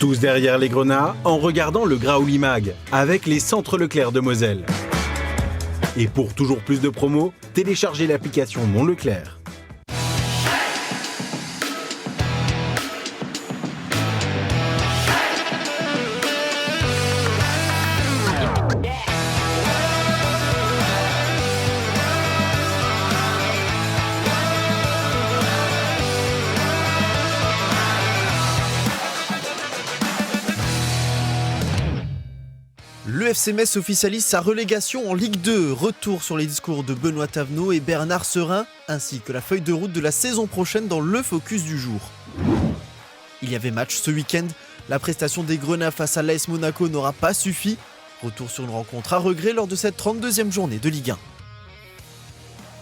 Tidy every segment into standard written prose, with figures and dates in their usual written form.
Tous derrière les grenats en regardant le Graouli Mag avec les centres Leclerc de Moselle. Et pour toujours plus de promos, téléchargez l'application Mon Leclerc. Le FC Metz officialise sa relégation en Ligue 2. Retour sur les discours de Benoît Thavenot et Bernard Serin, ainsi que la feuille de route de la saison prochaine dans le focus du jour. Il y avait match ce week-end. La prestation des Grenats face à l'AS Monaco n'aura pas suffi. Retour sur une rencontre à regret lors de cette 32e journée de Ligue 1.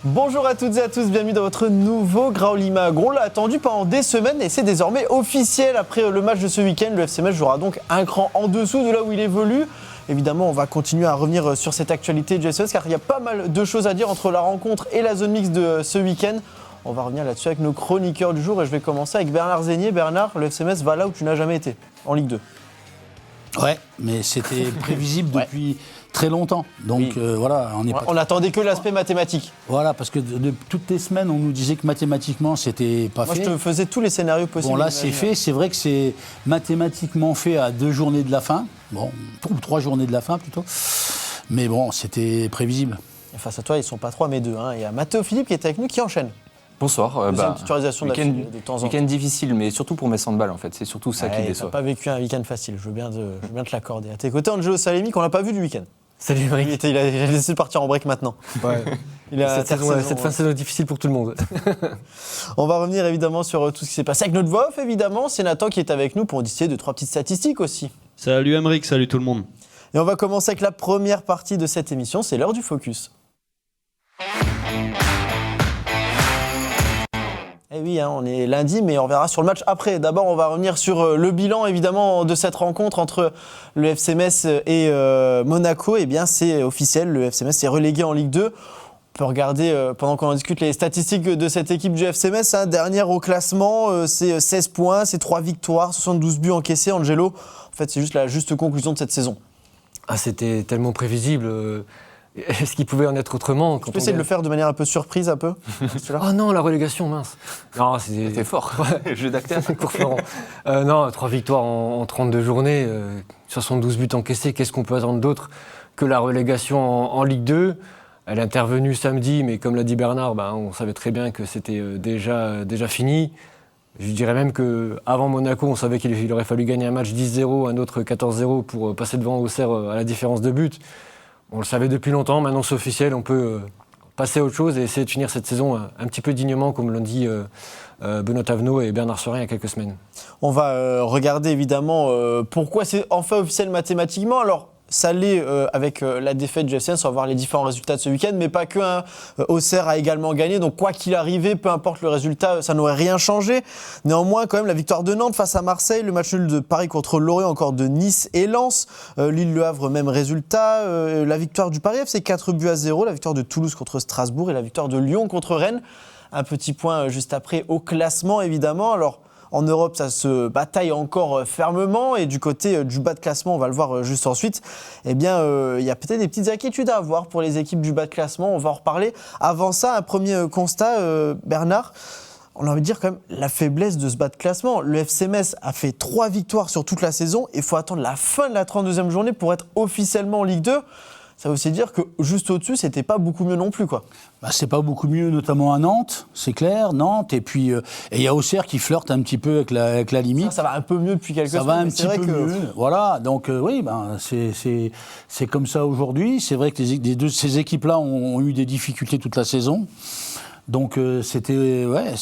Bonjour à toutes et à tous, bienvenue dans votre nouveau Graouli Mag. On l'a attendu pendant des semaines et c'est désormais officiel. Après le match de ce week-end, le FC Metz jouera donc un cran en dessous de là où il évolue. Évidemment, on va continuer à revenir sur cette actualité du FC Metz car il y a pas mal de choses à dire entre la rencontre et la zone mixte de ce week-end. On va revenir là-dessus avec nos chroniqueurs du jour et je vais commencer avec Bernard Zégnier. Bernard, le FC Metz va là où tu n'as jamais été, en Ligue 2. Ouais, mais c'était prévisible depuis très longtemps. Donc oui. voilà, on n'attendait que l'aspect mathématique. Voilà, parce que de toutes les semaines, on nous disait que mathématiquement, c'était pas fait. Moi, je te faisais tous les scénarios possibles. Bon, là, c'est fait. C'est vrai que c'est mathématiquement fait à 2 journées de la fin. Bon, ou 3 journées de la fin, plutôt. Mais bon, c'était prévisible. Et face à toi, ils ne sont pas 3, mais 2. Il y a Mathéo Philippe qui est avec nous, qui enchaîne. Bonsoir. Une titularisation de temps en temps. Week-end difficile, mais surtout pour mes handball en fait. C'est surtout ça qui déçoit. Tu n'as pas vécu un week-end facile, je veux bien te l'accorder. À tes côtés, Angelo Salemi, qu'on n'a pas vu du week-end. Salut Émeric. Il a décidé de partir en break maintenant. Ouais. Cette fin de saison est difficile pour tout le monde. On va revenir évidemment sur tout ce qui s'est passé avec notre voix off, évidemment. C'est Nathan qui est avec nous pour discuter de 3 petites statistiques aussi. Salut Émeric, salut tout le monde. Et on va commencer avec la première partie de cette émission, c'est l'heure du focus. Eh oui, on est lundi, mais on verra sur le match après. D'abord, on va revenir sur le bilan, évidemment, de cette rencontre entre le FC Metz et Monaco. Eh bien, c'est officiel, le FC Metz est relégué en Ligue 2. On peut regarder, pendant qu'on en discute, les statistiques de cette équipe du FC Metz. Dernière au classement, c'est 16 points, c'est 3 victoires, 72 buts encaissés. Angelo, en fait, c'est juste la juste conclusion de cette saison. C'était tellement prévisible. Est-ce qu'il pouvait en être autrement? Tu peux essayer de le faire de manière un peu surprise, un peu? Oh non, la relégation, mince. Non, c'était fort. Jeu d'acteur. Pour Florent. Non, 3 victoires en 32 journées, 72 buts encaissés. Qu'est-ce qu'on peut attendre d'autre que la relégation en Ligue 2? Elle est intervenue samedi, mais comme l'a dit Bernard, on savait très bien que c'était déjà fini. Je dirais même qu'avant Monaco, on savait qu'il aurait fallu gagner un match 10-0, un autre 14-0 pour passer devant Auxerre à la différence de but. On le savait depuis longtemps, maintenant c'est officiel, on peut passer à autre chose et essayer de finir cette saison un petit peu dignement, comme l'ont dit Benoît Thavenot et Bernard Serin il y a quelques semaines. On va regarder évidemment pourquoi c'est enfin officiel mathématiquement. Alors, ça l'est avec la défaite du FC Metz, on va voir les différents résultats de ce week-end, mais pas que. Auxerre a également gagné, donc quoi qu'il arrivait, peu importe le résultat, ça n'aurait rien changé. Néanmoins, quand même, la victoire de Nantes face à Marseille, le match nul de Paris contre Lorient, encore de Nice et Lens, Lille-Le Havre, même résultat, la victoire du Paris FC 4-0, la victoire de Toulouse contre Strasbourg et la victoire de Lyon contre Rennes. Un petit point juste après au classement, évidemment. Alors, en Europe, ça se bataille encore fermement et du côté du bas de classement, on va le voir juste ensuite, eh bien, il y a peut-être des petites inquiétudes à avoir pour les équipes du bas de classement, on va en reparler. Avant ça, un premier constat, Bernard, on a envie de dire quand même la faiblesse de ce bas de classement. Le FC Metz a fait 3 victoires sur toute la saison et il faut attendre la fin de la 32e journée pour être officiellement en Ligue 2. Ça veut aussi dire que juste au-dessus, c'était pas beaucoup mieux non plus, quoi. C'est pas beaucoup mieux, notamment à Nantes, c'est clair, Nantes. Et puis, il y a Auxerre qui flirte un petit peu avec la limite. Ça va un peu mieux depuis quelques semaines. Ça va un petit peu mieux, voilà. Donc, oui, c'est comme ça aujourd'hui. C'est vrai que ces équipes-là ont eu des difficultés toute la saison. Donc, c'était vrai.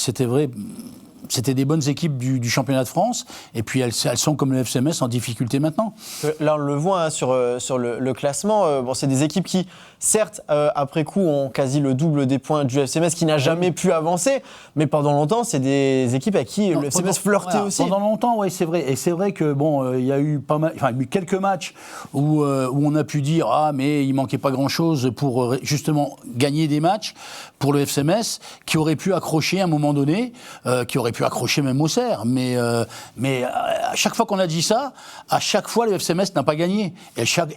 C'était des bonnes équipes du championnat de France, et puis elles sont comme le FC Metz en difficulté maintenant. Là, on le voit sur le classement. C'est des équipes qui, certes, après coup, ont quasi le double des points du FC Metz, qui n'a jamais pu avancer, mais pendant longtemps, c'est des équipes à qui le FC Metz flirtait aussi. Pendant longtemps, oui, c'est vrai. Et c'est vrai que il y a eu quelques matchs où on a pu dire mais il manquait pas grand-chose pour justement gagner des matchs pour le FC Metz, qui aurait pu accrocher à un moment donné, qui aurait pu pu accrocher même Auxerre. Mais à chaque fois qu'on a dit ça, à chaque fois, le FC Metz n'a pas gagné.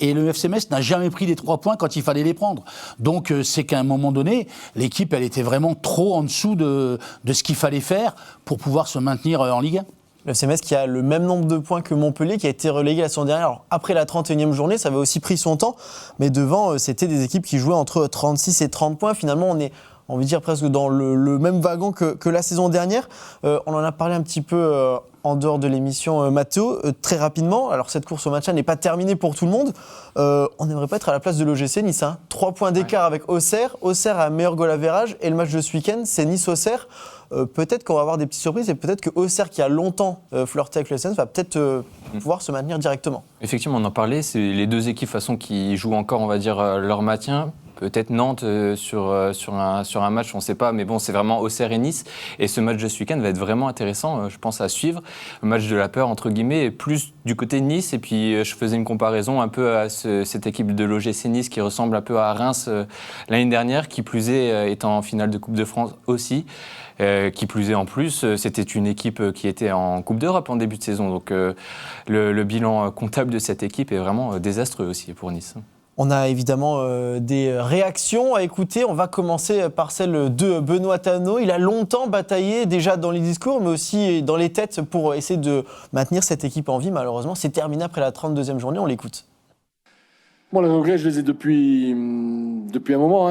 Et le FC Metz n'a jamais pris les 3 points quand il fallait les prendre. Donc, c'est qu'à un moment donné, l'équipe, elle était vraiment trop en dessous de ce qu'il fallait faire pour pouvoir se maintenir en Ligue 1. Le FC Metz qui a le même nombre de points que Montpellier, qui a été relégué la saison dernière. Alors, après la 31e journée, ça avait aussi pris son temps, mais devant, c'était des équipes qui jouaient entre 36 et 30 points. Finalement, on est, on va dire, presque dans le même wagon que la saison dernière. On en a parlé un petit peu en dehors de l'émission, Mathéo, très rapidement. Alors, cette course au match n'est pas terminée pour tout le monde. On n'aimerait pas être à la place de l'OGC Nice. 3 points d'écart avec Auxerre. Auxerre a un meilleur goal average, et le match de ce week-end, c'est Nice-Auxerre. Peut-être qu'on va avoir des petites surprises, et peut-être que Auxerre, qui a longtemps flirté avec le SN, va peut-être pouvoir se maintenir directement. Effectivement, on en parlait, c'est les 2 équipes de toute façon qui jouent encore, on va dire, leur maintien. Peut-être Nantes sur un match, on ne sait pas, mais bon, c'est vraiment Auxerre et Nice. Et ce match de ce week-end va être vraiment intéressant, je pense, à suivre. Le match de la peur, entre guillemets, plus du côté de Nice. Et puis, je faisais une comparaison un peu à cette équipe de l'OGC Nice qui ressemble un peu à Reims l'année dernière, qui plus est, étant en finale de Coupe de France aussi. Qui plus est en plus, c'était une équipe qui était en Coupe d'Europe en début de saison. Donc, le bilan comptable de cette équipe est vraiment désastreux aussi pour Nice. On a évidemment des réactions à écouter. On va commencer par celle de Benoît Tano. Il a longtemps bataillé, déjà dans les discours, mais aussi dans les têtes, pour essayer de maintenir cette équipe en vie. Malheureusement, c'est terminé après la 32e journée. On l'écoute. Bon, les regrets, je les ai depuis un moment.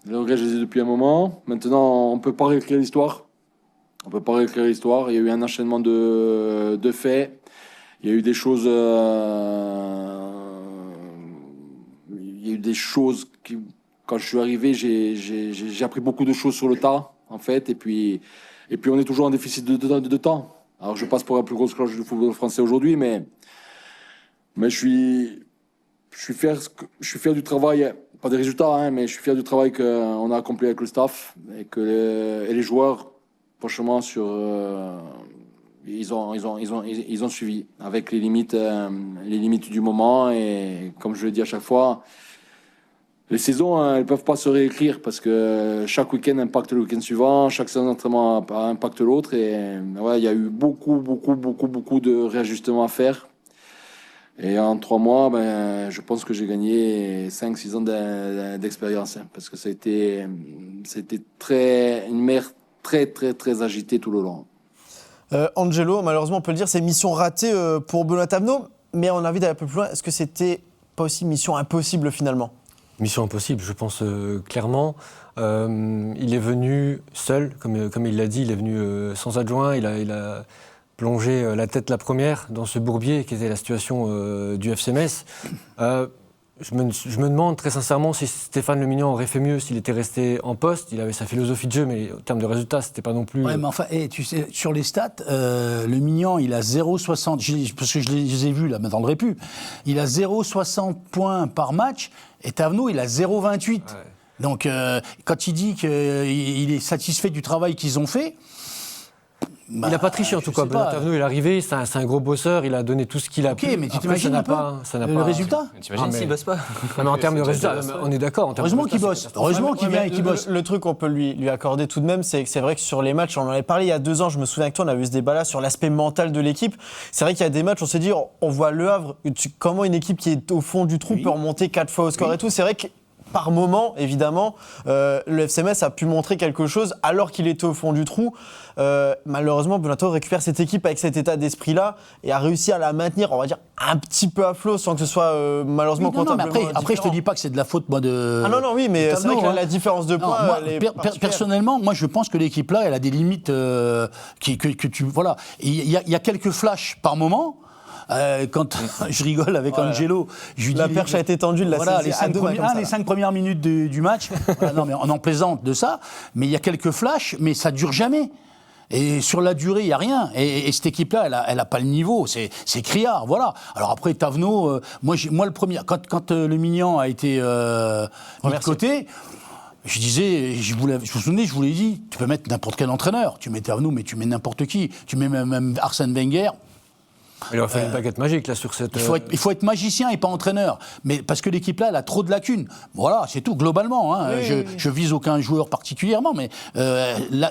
Les regrets, je les ai depuis un moment. Maintenant, on ne peut pas réécrire l'histoire. Il y a eu un enchaînement de faits. Il y a eu des choses... Il y a eu des choses qui, quand je suis arrivé, j'ai appris beaucoup de choses sur le tas, en fait. Et puis on est toujours en déficit de temps. Alors, je passe pour la plus grosse cloche du football français aujourd'hui, mais je suis fier du travail, pas des résultats, mais je suis fier du travail qu'on a accompli avec le staff et les joueurs, franchement, ils ont suivi avec les limites du moment. Et comme je le dis à chaque fois, les saisons, elles peuvent pas se réécrire parce que chaque week-end impacte le week-end suivant, chaque séance d'entraînement impacte l'autre. Et ouais, il y a eu beaucoup de réajustements à faire. Et en 3 mois, je pense que j'ai gagné 5-6 ans d'expérience, parce que ça a été une mer très agitée tout le long. Angelo, malheureusement, on peut le dire, c'est mission ratée pour Benoît Tano, mais on a envie d'aller un peu plus loin. Est-ce que c'était pas aussi mission impossible finalement ? Mission impossible, je pense clairement. Il est venu seul, comme il l'a dit, il est venu sans adjoint, il a plongé la tête la première dans ce bourbier qui était la situation du FC Metz. Je me demande très sincèrement si Stéphane Le Mignan aurait fait mieux s'il était resté en poste. Il avait sa philosophie de jeu, mais en termes de résultats, c'était pas non plus... Ouais, mais enfin, tu sais, sur les stats, Le Mignan, il a 0,60, parce que je les ai vus là, dans le répu, il a 0,60 points par match, et Tavenot, il a 0,28. Ouais. Donc, quand il dit qu'il est satisfait du travail qu'ils ont fait... il n'a pas triché en tout cas. Benoît Tavenot, il est arrivé, c'est un gros bosseur, il a donné tout ce qu'il a pu. Ok, mais tu t'imagines un peu le résultat ? T'imagines s'il ne bosse pas ? Non, mais en termes de résultats, on est d'accord. Heureusement qu'il bosse. Heureusement qu'il vient et qu'il bosse. Le truc qu'on peut lui accorder tout de même, c'est que c'est vrai que sur les matchs, on en avait parlé il y a 2 ans, je me souviens que toi, on avait eu ce débat-là sur l'aspect mental de l'équipe. C'est vrai qu'il y a des matchs, on s'est dit, on voit Le Havre, comment une équipe qui est au fond du trou peut remonter 4 fois au score et tout. C'est vrai que par moment, évidemment, le FC Metz a pu montrer quelque chose alors qu'il était au fond du trou. Malheureusement, Benoît Tano récupère cette équipe avec cet état d'esprit-là et a réussi à la maintenir, on va dire, un petit peu à flot sans que ce soit malheureusement comptablement mais après, je te dis pas que c'est de la faute, moi, de... Ah non, oui, mais c'est vrai que la différence de points... Personnellement, moi, je pense que l'équipe-là, elle a des limites que tu... Voilà. Il y a quelques flashs par moment... quand je rigole avec Angelo, je lui dis... La perche a été tendue, les 5 premières minutes du match. Voilà, non, mais on en plaisante de ça. Mais il y a quelques flashs, mais ça dure jamais. Et sur la durée, il n'y a rien. Et cette équipe-là, elle a pas le niveau. C'est criard, voilà. Alors après, Tavenot, moi le premier... Quand Le Mignan a été mis de côté... Je disais, vous souvenez, je vous l'ai dit, tu peux mettre n'importe quel entraîneur. Tu mets Tavenot, mais tu mets n'importe qui. Tu mets même Arsène Wenger... Il aurait fallu une baguette magique là sur cette. Il faut être magicien et pas entraîneur. Mais parce que l'équipe là, elle a trop de lacunes. Voilà, c'est tout, globalement. Hein. Je vise aucun joueur particulièrement, mais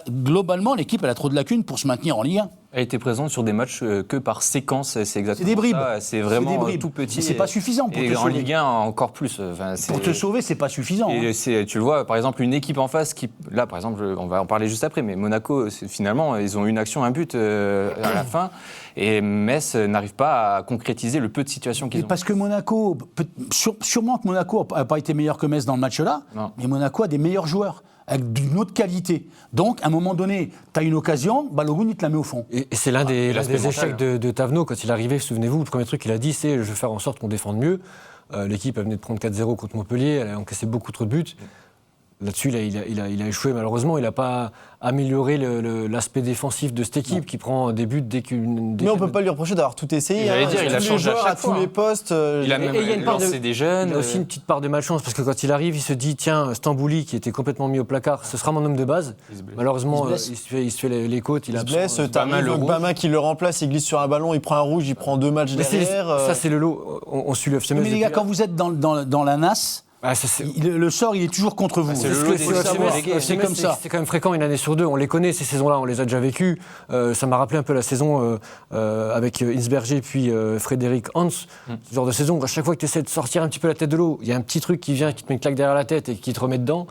globalement, l'équipe, elle a trop de lacunes pour se maintenir en Ligue 1. Elle était présente sur des matchs que par séquence, c'est exactement C'est des bribes. ça. C'est vraiment C'est des bribes. tout petit. Mais c'est pas suffisant pour et te en sauver. Ligue 1, encore plus. Pour te sauver, c'est pas suffisant. Et tu le vois, par exemple, une équipe en face qui, là, par exemple, on va en parler juste après, mais Monaco, finalement, ils ont une action, un but à la fin, et Metz n'arrive pas à concrétiser le peu de situations qu'ils ont. Parce que Monaco, sûrement que Monaco n'a pas été meilleur que Metz dans le match là, Non. mais Monaco a des meilleurs joueurs, avec d'une autre qualité. Donc, à un moment donné, tu as une occasion, Balogun, il te la met au fond. Et c'est l'un des l'aspect échecs de Tavenot quand il est arrivé. Souvenez-vous, le premier truc qu'il a dit, c'est je vais faire en sorte qu'on défende mieux. L'équipe, elle venait de prendre 4-0 contre Montpellier, elle a encaissé beaucoup trop de buts. Là-dessus, il a échoué malheureusement. Il n'a pas amélioré l'aspect défensif de cette équipe qui prend des buts dès qu'une. Mais on ne peut pas lui reprocher d'avoir tout essayé. J'allais dire, il a tous les changé à joueurs chaque fois, tous les postes. Il a même et il y a une part lancé des jeunes. Il a aussi une petite part de malchance parce que quand il arrive, il se dit tiens, Stambouli qui était complètement mis au placard, ce sera mon homme de base. Malheureusement, Il se il se fait les côtes. Il se blesse, Bama, le rouge. Bama qui le remplace, il glisse sur un ballon, il prend un rouge, il prend 2 matchs Mais derrière. ça, c'est le lot. On suit le FCMS. Mais les gars, quand vous êtes dans la nasse, le sort, il est toujours contre vous. c'est le C'est lot ce des que savoir. C'est comme ça. C'est quand même fréquent une année sur deux. On les connaît, ces saisons-là, on les a déjà vécues. Ça m'a rappelé un peu la saison avec Insberger puis Frédéric Hans. Ce genre de saison, à chaque fois que tu essaies de sortir un petit peu la tête de l'eau, il y a un petit truc qui vient, qui te met une claque derrière la tête et qui te remet dedans.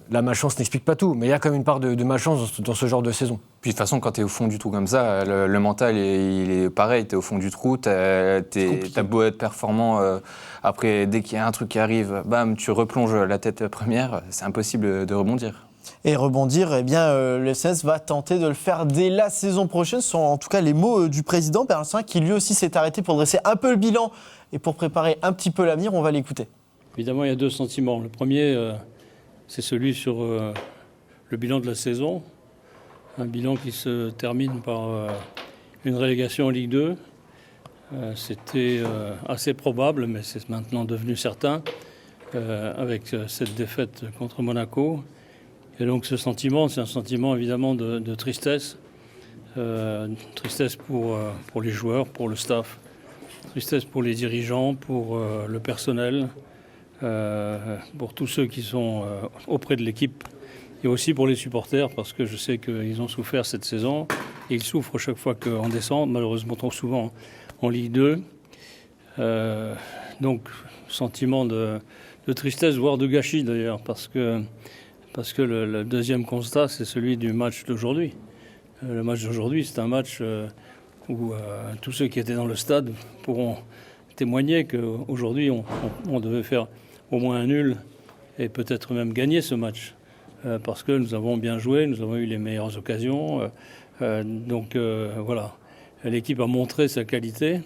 La malchance n'explique pas tout, mais il y a quand même une part de malchance dans ce genre de saison. Puis de toute façon, quand tu es au fond du trou comme ça, le mental, il est pareil. Tu es au fond du trou, t'as beau être performant. Après, dès qu'il y a un truc qui arrive, bam, tu replonges la tête première. C'est impossible de rebondir. Et rebondir, eh bien, le FCMS va tenter de le faire dès la saison prochaine. Ce sont en tout cas les mots du président Bernard Saint qui lui aussi s'est arrêté pour dresser un peu le bilan et pour préparer un petit peu l'avenir. On va l'écouter. Évidemment, il y a 2 sentiments. Le premier, c'est celui sur le bilan de la saison. Un bilan qui se termine par une relégation en Ligue 2. C'était assez probable, mais c'est maintenant devenu certain, avec cette défaite contre Monaco. Et donc ce sentiment, c'est un sentiment évidemment de tristesse. Tristesse pour les joueurs, pour le staff. Tristesse pour les dirigeants, pour le personnel. Pour tous ceux qui sont auprès de l'équipe et aussi pour les supporters parce que je sais qu'ils ont souffert cette saison et ils souffrent chaque fois qu'on descend, malheureusement trop souvent en Ligue 2. Donc sentiment de tristesse, voire de gâchis d'ailleurs, parce que le deuxième constat c'est celui du match d'aujourd'hui. Le match d'aujourd'hui c'est un match où tous ceux qui étaient dans le stade pourront témoigner qu'aujourd'hui on devait faire au moins un nul et peut-être même gagner ce match parce que nous avons bien joué, nous avons eu les meilleures occasions. Donc voilà, l'équipe a montré sa qualité,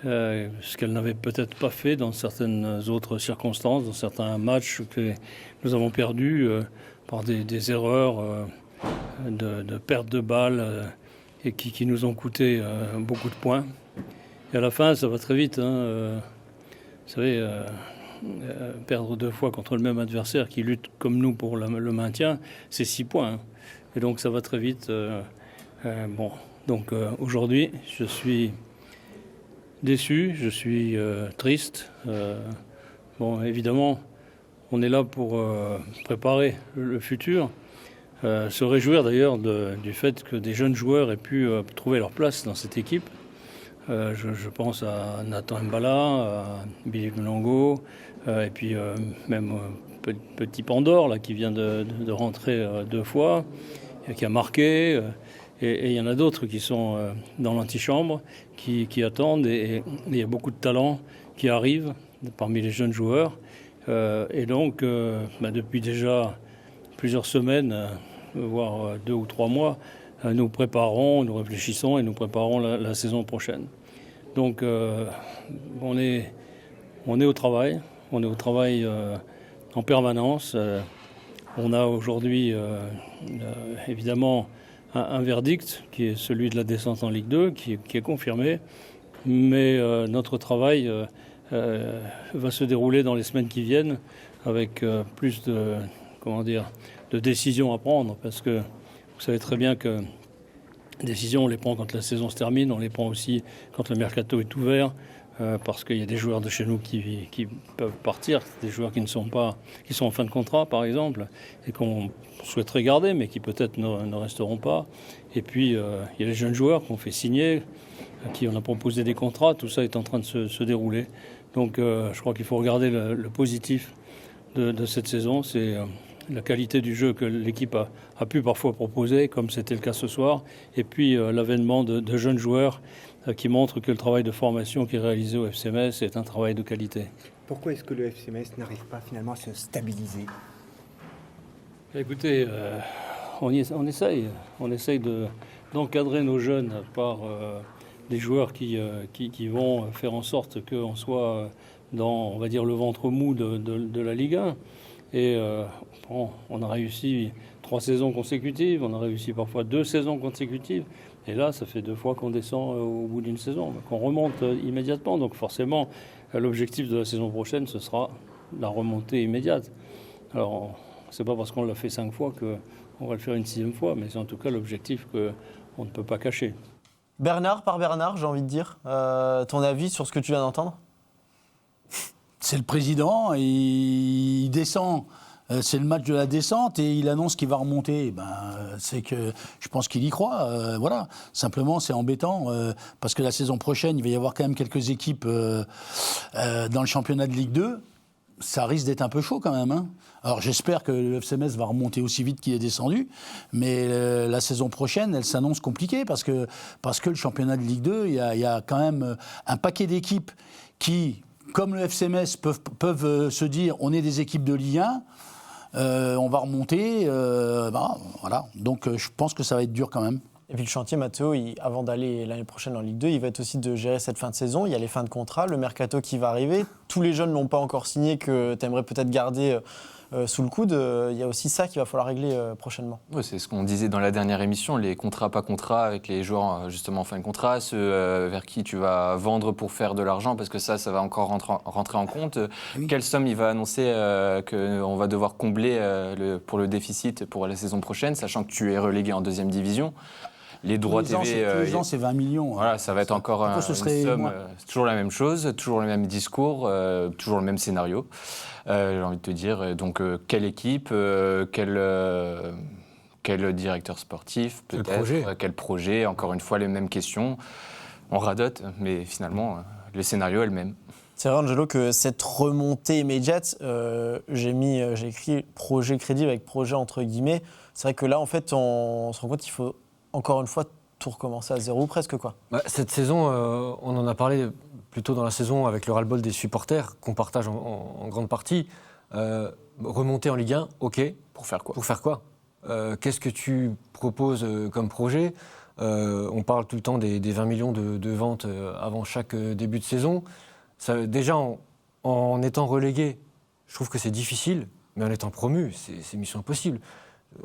ce qu'elle n'avait peut-être pas fait dans certaines autres circonstances, dans certains matchs que nous avons perdus par des erreurs de perte de balles et qui nous ont coûté beaucoup de points. Et à la fin, ça va très vite. Vous savez, perdre 2 fois contre le même adversaire qui lutte comme nous pour le maintien, c'est 6 points. Hein. Et donc ça va très vite. Donc aujourd'hui, je suis déçu, je suis triste. Évidemment, on est là pour préparer le futur. Se réjouir d'ailleurs du fait que des jeunes joueurs aient pu trouver leur place dans cette équipe. Je pense à Nathan Mbala, à Billy Mlongo, et puis même Petit Pandore là, qui vient de rentrer 2 fois, et qui a marqué. Et il y en a d'autres qui sont dans l'antichambre, qui attendent. Et il y a beaucoup de talents qui arrivent parmi les jeunes joueurs. Et donc, depuis déjà plusieurs semaines, voire 2 ou 3 mois, nous préparons, nous réfléchissons et nous préparons la saison prochaine. Donc on est au travail, en permanence. On a aujourd'hui évidemment un verdict qui est celui de la descente en Ligue 2, qui est confirmé, mais notre travail va se dérouler dans les semaines qui viennent avec plus de décisions à prendre, parce que vous savez très bien que décisions, on les prend quand la saison se termine, on les prend aussi quand le mercato est ouvert, parce qu'il y a des joueurs de chez nous qui peuvent partir, des joueurs qui sont en fin de contrat par exemple, et qu'on souhaiterait garder, mais qui peut-être ne resteront pas. Et puis il y a les jeunes joueurs qu'on fait signer, à qui on a proposé des contrats, tout ça est en train de se dérouler. Donc je crois qu'il faut regarder le positif de cette saison, c'est la qualité du jeu que l'équipe a pu parfois proposer, comme c'était le cas ce soir, et puis l'avènement de jeunes joueurs qui montrent que le travail de formation qui est réalisé au FC Metz est un travail de qualité. Pourquoi est-ce que le FC Metz n'arrive pas finalement à se stabiliser ? Écoutez, on essaye d'encadrer nos jeunes par des joueurs qui vont faire en sorte qu'on soit dans, on va dire, le ventre mou de la Ligue 1. Et on a réussi 3 saisons consécutives, on a réussi parfois 2 saisons consécutives. Et là, ça fait 2 fois qu'on descend au bout d'une saison, qu'on remonte immédiatement. Donc forcément, l'objectif de la saison prochaine, ce sera la remontée immédiate. Alors, c'est pas parce qu'on l'a fait 5 fois qu'on va le faire une 6e fois, mais c'est en tout cas l'objectif qu'on ne peut pas cacher. Bernard, par Bernard, j'ai envie de dire, ton avis sur ce que tu viens d'entendre ? C'est le président, il descend. C'est le match de la descente et il annonce qu'il va remonter. C'est que je pense qu'il y croit. Voilà. Simplement, c'est embêtant parce que la saison prochaine, il va y avoir quand même quelques équipes dans le championnat de Ligue 2. Ça risque d'être un peu chaud quand même. Alors j'espère que le FC Metz va remonter aussi vite qu'il est descendu, mais la saison prochaine, elle s'annonce compliquée parce que le championnat de Ligue 2, il y a quand même un paquet d'équipes qui, comme le FC Metz, peuvent se dire on est des équipes de Ligue 1. On va remonter, voilà. Donc je pense que ça va être dur quand même. Et puis le chantier, Mathéo, avant d'aller l'année prochaine en Ligue 2, il va être aussi de gérer cette fin de saison. Il y a les fins de contrat, le mercato qui va arriver. Tous les jeunes ne l'ont pas encore signé, que tu aimerais peut-être garder sous le coude. Il y a aussi ça qu'il va falloir régler prochainement. Ouais, c'est ce qu'on disait dans la dernière émission, les contrats pas contrats avec les joueurs justement en fin de contrat, ceux vers qui tu vas vendre pour faire de l'argent, parce que ça va encore rentrer en compte. Oui. Quelle somme il va annoncer qu'on va devoir combler pour le déficit pour la saison prochaine, sachant que tu es relégué en 2e division. Les droits TV... tous les ans, c'est 20 millions. Voilà, ça va être encore une somme. C'est toujours la même chose, toujours le même discours, toujours le même scénario. J'ai envie de te dire, donc quelle équipe, quel directeur sportif, peut-être, quel projet, encore une fois les mêmes questions. On radote, mais finalement, le scénario est le même. C'est vrai, Angelo, que cette remontée immédiate, j'ai écrit projet crédible avec projet entre guillemets. C'est vrai que là, en fait, on se rend compte qu'il faut encore une fois tout recommencer à zéro, presque quoi. Cette saison, on en a parlé plutôt dans la saison avec le ras-le-bol des supporters qu'on partage en grande partie. Remonter en Ligue 1, ok. Pour faire quoi ? Pour faire quoi ? Qu'est-ce que tu proposes comme projet ? On parle tout le temps des 20 millions de ventes avant chaque début de saison. Ça, déjà, en étant relégué, je trouve que c'est difficile, mais en étant promu, c'est mission impossible.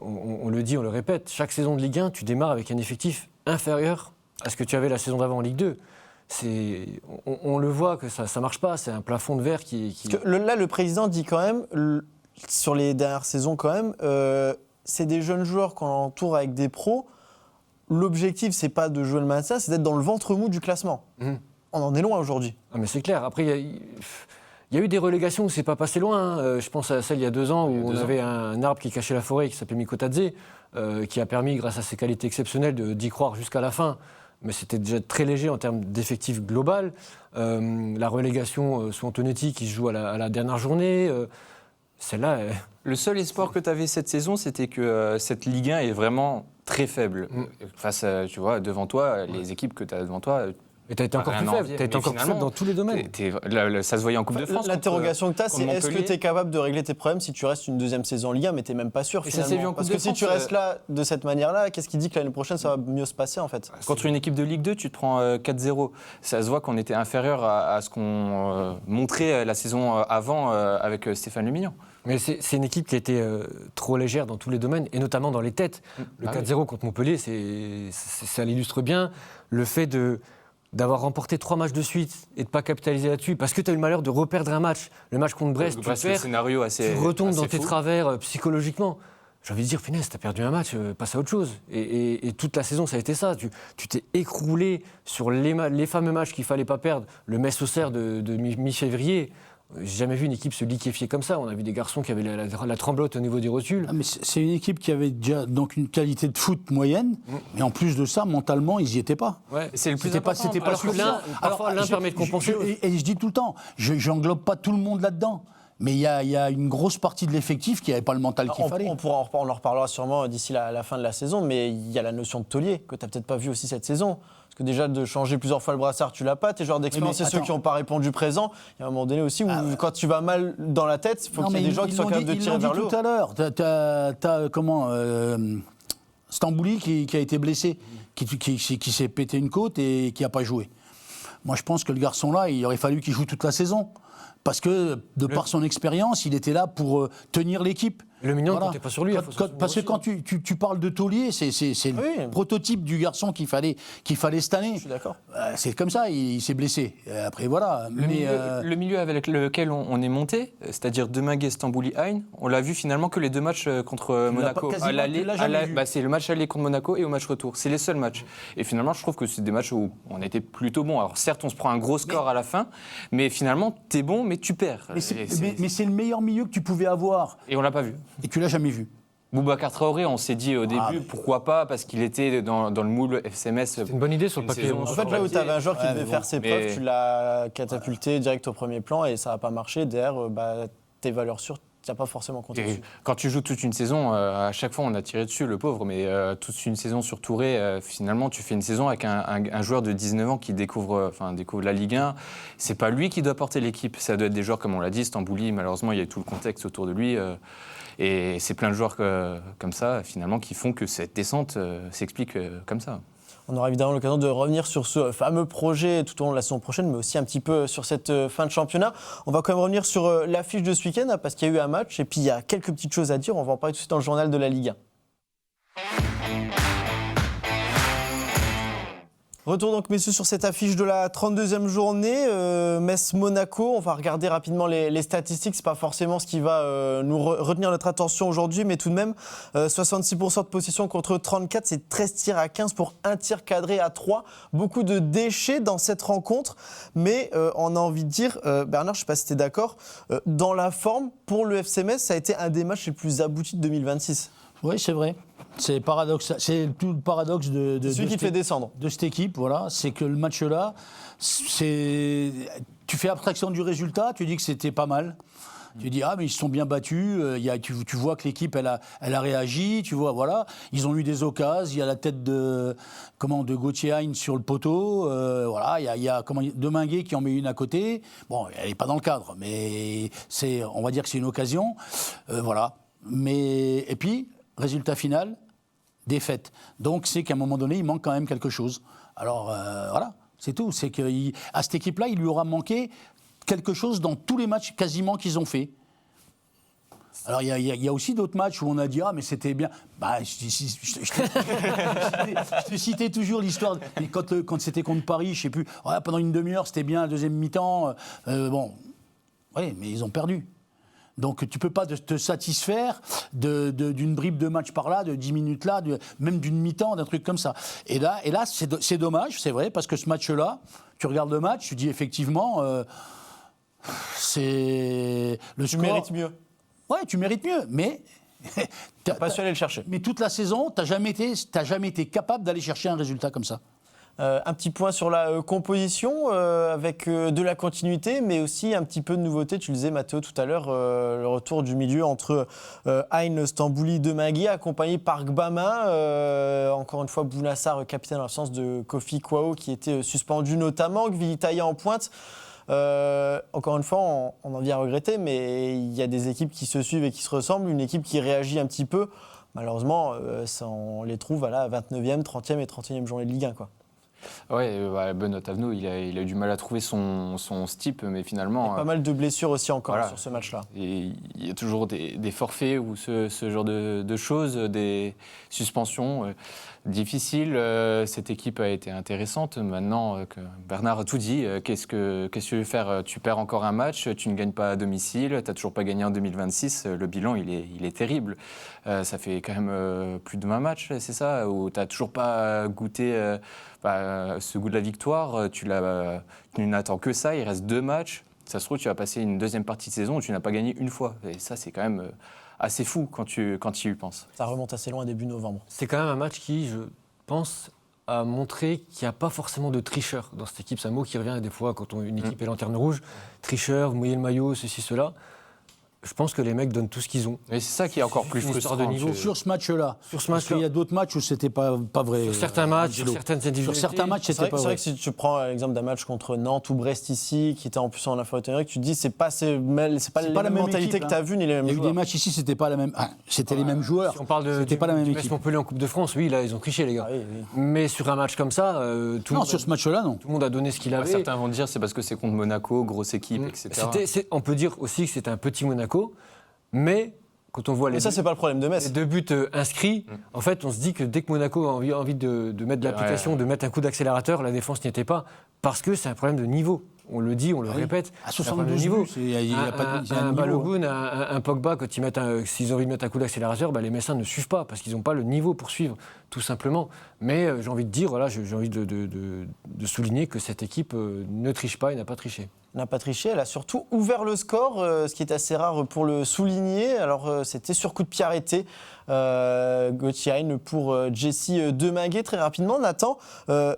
On le dit, on le répète, chaque saison de Ligue 1, tu démarres avec un effectif inférieur à ce que tu avais la saison d'avant en Ligue 2. On le voit que ça ne marche pas, c'est un plafond de verre qui... Parce que là, le président dit quand même, sur les dernières saisons quand même, c'est des jeunes joueurs qu'on entoure avec des pros. L'objectif, c'est pas de jouer le maintien, c'est d'être dans le ventre mou du classement. On en est loin aujourd'hui. Ah mais c'est clair, après il y a eu des relégations où c'est pas passé loin. Je pense à celle il y a 2 ans où on avait un arbre qui cachait la forêt qui s'appelait Mikotadze, qui a permis, grâce à ses qualités exceptionnelles, d'y croire jusqu'à la fin. Mais c'était déjà très léger en termes d'effectif global. La relégation sous Antonetti qui se joue à la dernière journée, celle-là... Le seul espoir que tu avais cette saison, c'était que cette Ligue 1 est vraiment très faible. Face à, tu vois, devant toi, les équipes que tu as devant toi... Et t'as été encore plus faible, t'as été encore plus faible dans tous les domaines. Ça se voyait en Coupe de France. L'interrogation que t'as, c'est est-ce que t'es capable de régler tes problèmes si tu restes une 2e saison en Ligue 1, mais t'es même pas sûr finalement. Et ça s'est vu en Coupe Parce de que France, si tu restes là de cette manière-là, qu'est-ce qui dit que l'année prochaine ça va mieux se passer en fait ? Contre une équipe de Ligue 2, tu te prends 4-0. Ça se voit qu'on était inférieur à ce qu'on montrait la saison avant avec Stéphane Lumignan. Mais c'est une équipe qui a été trop légère dans tous les domaines, et notamment dans les têtes. Le 4-0 contre Montpellier, ça l'illustre bien. Le fait d'avoir remporté 3 matchs de suite et de ne pas capitaliser là-dessus, parce que tu as eu le malheur de reperdre un match. Le match contre Brest, tu perds, scénario assez, tu retombes assez dans tes fou. travers psychologiquement. j'ai envie de dire, finesse, t'as perdu un match, passe à autre chose. Et toute la saison, ça a été ça. Tu t'es écroulé sur les fameux matchs qu'il fallait pas perdre. Le Metz-Auxerre de mi-février. J'ai jamais vu une équipe se liquéfier comme ça. On a vu des garçons qui avaient la tremblote au niveau des rotules. Ah, mais c'est une équipe qui avait déjà donc une qualité de foot moyenne, mais en plus de ça, mentalement, ils n'y étaient pas. Ouais, c'est le plus C'était pas, important. c'était pas Alors que suffisant. parfois, l'un permet de compenser. Et je dis tout le temps, je n'englobe pas tout le monde là-dedans. Mais il y a une grosse partie de l'effectif qui n'avait pas le mental qu'il fallait. On en reparlera sûrement d'ici la fin de la saison, mais il y a la notion de taulier que tu n'as peut-être pas vu aussi cette saison. Parce que déjà, de changer plusieurs fois le brassard, tu l'as pas. Tes joueurs d'expérience, c'est ceux qui n'ont pas répondu présent. Il y a un moment donné aussi où, quand tu vas mal dans la tête, il faut qu'il y ait des gens qui soient capables de tirer vers le haut. Tout à l'heure, t'as Stambouli qui a été blessé, qui s'est pété une côte et qui n'a pas joué. Moi, je pense que le garçon là, il aurait fallu qu'il joue toute la saison. Parce que, par son expérience, il était là pour tenir l'équipe. Le mignon ne comptait pas sur lui. Parce que quand tu parles de taulier, c'est le prototype du garçon qu'il fallait cette année. Je suis d'accord. C'est comme ça, il s'est blessé. Après, voilà. Le milieu avec lequel on est monté, c'est-à-dire Deminguet, Stambouli, Hein, on l'a vu finalement que les 2 matchs contre Monaco. C'est le match aller contre Monaco et au match retour. C'est les seuls matchs. Et finalement, je trouve que c'est des matchs où on était plutôt bon. Alors certes, on se prend un gros score à la fin, mais finalement, t'es bon, mais tu perds. Mais c'est le meilleur milieu que tu pouvais avoir. Et on l'a pas vu. Et tu l'as jamais vu. Boubacar Traoré, on s'est dit au début, pourquoi pas, parce qu'il était dans le moule FCMS. C'est une bonne idée sur le papier. En fait, là où tu avais un joueur qui devait faire ses preuves, tu l'as catapulté direct au premier plan et ça n'a pas marché. Derrière, tes valeurs sûres, tu n'as pas forcément compté dessus. Quand tu joues toute une saison, à chaque fois on a tiré dessus, le pauvre, mais toute une saison sur Touré, finalement tu fais une saison avec un joueur de 19 ans qui découvre la Ligue 1. C'est pas lui qui doit porter l'équipe, ça doit être des joueurs comme on l'a dit, Stambouli, malheureusement il y a tout le contexte autour de lui. Et c'est plein de joueurs comme ça, finalement, qui font que cette descente s'explique comme ça. On aura évidemment l'occasion de revenir sur ce fameux projet tout au long de la saison prochaine, mais aussi un petit peu sur cette fin de championnat. On va quand même revenir sur l'affiche de ce week-end, parce qu'il y a eu un match, et puis il y a quelques petites choses à dire. On va en parler tout de suite dans le journal de la Ligue 1. Retour donc, messieurs, sur cette affiche de la 32e journée, Metz-Monaco. On va regarder rapidement les statistiques. C'est pas forcément ce qui va nous retenir notre attention aujourd'hui, mais tout de même, 66% de possession contre 34, c'est 13 tirs à 15 pour un tir cadré à 3. Beaucoup de déchets dans cette rencontre, mais on a envie de dire, Bernard, je sais pas si tu es d'accord, dans la forme, pour le FC Metz, ça a été un des matchs les plus aboutis de 2026. Oui, c'est vrai. C'est tout le paradoxe de celui qui te fait descendre. De cette équipe, voilà. C'est que le match-là, tu fais abstraction du résultat, tu dis que c'était pas mal. Tu dis, mais ils se sont bien battus, tu vois que l'équipe, elle a réagi, tu vois, voilà. Ils ont eu des occasions, il y a la tête de Gauthier Hein sur le poteau, voilà, il y a Deminguet qui en met une à côté. Bon, elle n'est pas dans le cadre, mais on va dire que c'est une occasion, voilà. Et puis, résultat final, défaite. Donc, c'est qu'à un moment donné, il manque quand même quelque chose. Alors, voilà, c'est tout. C'est qu'à cette équipe-là, il lui aura manqué quelque chose dans tous les matchs quasiment qu'ils ont fait. Alors, il y a aussi d'autres matchs où on a dit « Ah, mais c'était bien ». Je te citais toujours l'histoire, quand c'était contre Paris, je ne sais plus, pendant une demi-heure, c'était bien, la deuxième mi-temps. Oui, mais ils ont perdu. Donc tu ne peux pas te satisfaire d'une bribe de match par là, de 10 minutes là, même d'une mi-temps, d'un truc comme ça. Et là c'est dommage, c'est vrai, parce que ce match-là, tu regardes le match, tu dis effectivement, c'est le score. Tu mérites mieux. Ouais, tu mérites mieux, mais t'as pas su aller le chercher. Mais toute la saison, t'as jamais été capable d'aller chercher un résultat comme ça. Un petit point sur la composition, avec de la continuité, mais aussi un petit peu de nouveauté. Tu le disais, Mathéo, tout à l'heure, le retour du milieu entre Hein, Stambouli, Deminguet, accompagné par Gbama. Encore une fois, Bounassar, capitaine en l'absence de Kofi Kwao, qui était suspendu notamment, Gvilitaïa en pointe. Encore une fois, on en vient à regretter, mais il y a des équipes qui se suivent et qui se ressemblent. Une équipe qui réagit un petit peu. Malheureusement, on les trouve à la 29e, 30e et 31e journée de Ligue 1, quoi. Ouais, Benoît Tavenot, il a eu du mal à trouver son type, mais finalement. Pas mal de blessures aussi encore voilà. sur ce match-là. Et il y a toujours des forfaits ou ce genre de choses, des suspensions difficiles. Cette équipe a été intéressante. Maintenant que Bernard a tout dit, qu'est-ce que tu veux faire? Tu perds encore un match, tu ne gagnes pas à domicile, tu n'as toujours pas gagné en 2026. Le bilan, il est terrible. Ça fait quand même plus de 20 matchs, c'est ça, où tu n'as toujours pas goûté ce goût de la victoire. Tu n'attends que ça, il reste 2 matchs. Ça se trouve, tu vas passer une deuxième partie de saison où tu n'as pas gagné une fois. Et ça, c'est quand même assez fou quand tu y penses. Ça remonte assez loin début novembre. C'est quand même un match qui, je pense, a montré qu'il n'y a pas forcément de tricheur dans cette équipe. C'est un mot qui revient des fois quand une équipe est lanterne rouge. Tricheur, vous mouillez le maillot, ceci, cela. Je pense que les mecs donnent tout ce qu'ils ont. Et c'est ça qui est encore plus frustrant. De niveau. Sur ce match-là. Sur ce Parce qu'il y a d'autres matchs où c'était pas vrai. Sur certains matchs, sur certaines individualités. Sur certains matchs, c'était pas C'est vrai. vrai que si tu prends l'exemple d'un match contre Nantes ou Brest ici, qui était en plus en infériorité numérique, tu te dis c'est pas la même mentalité que tu as vu ni les mêmes Il y a eu joueurs. des matchs ici, c'était pas la même. C'était les mêmes joueurs. Si on parle c'était pas la même du équipe. Montpellier en Coupe de France, oui, là, ils ont triché, les gars. Ah oui. Mais sur un match comme ça, Sur ce match-là, non. tout le monde a donné ce qu'il avait. Certains vont dire c'est parce que c'est contre Monaco, grosse équipe, etc. On peut dire aussi que c'était un petit Monaco, mais quand on voit Mais ça, c'est pas le problème de les Metz. 2 buts inscrits, en fait, on se dit que dès que Monaco a envie de mettre de l'application, de mettre un coup d'accélérateur, la défense n'y était pas, parce que c'est un problème de niveau. On le dit, on le répète. À c'est un problème 72 de niveau. buts, il y a pas de Un niveau. Balogun, un Pogba, quand s'ils ont envie de mettre un coup d'accélérateur, les Messins ne suivent pas, parce qu'ils n'ont pas le niveau pour suivre, tout simplement. Mais j'ai envie de dire, voilà, j'ai envie de souligner que cette équipe ne triche pas et n'a pas triché. N'a pas triché, elle a surtout ouvert le score, ce qui est assez rare pour le souligner. Alors c'était sur coup de pied arrêté, Gauthier pour Jesse Deminguet. Très rapidement, Nathan,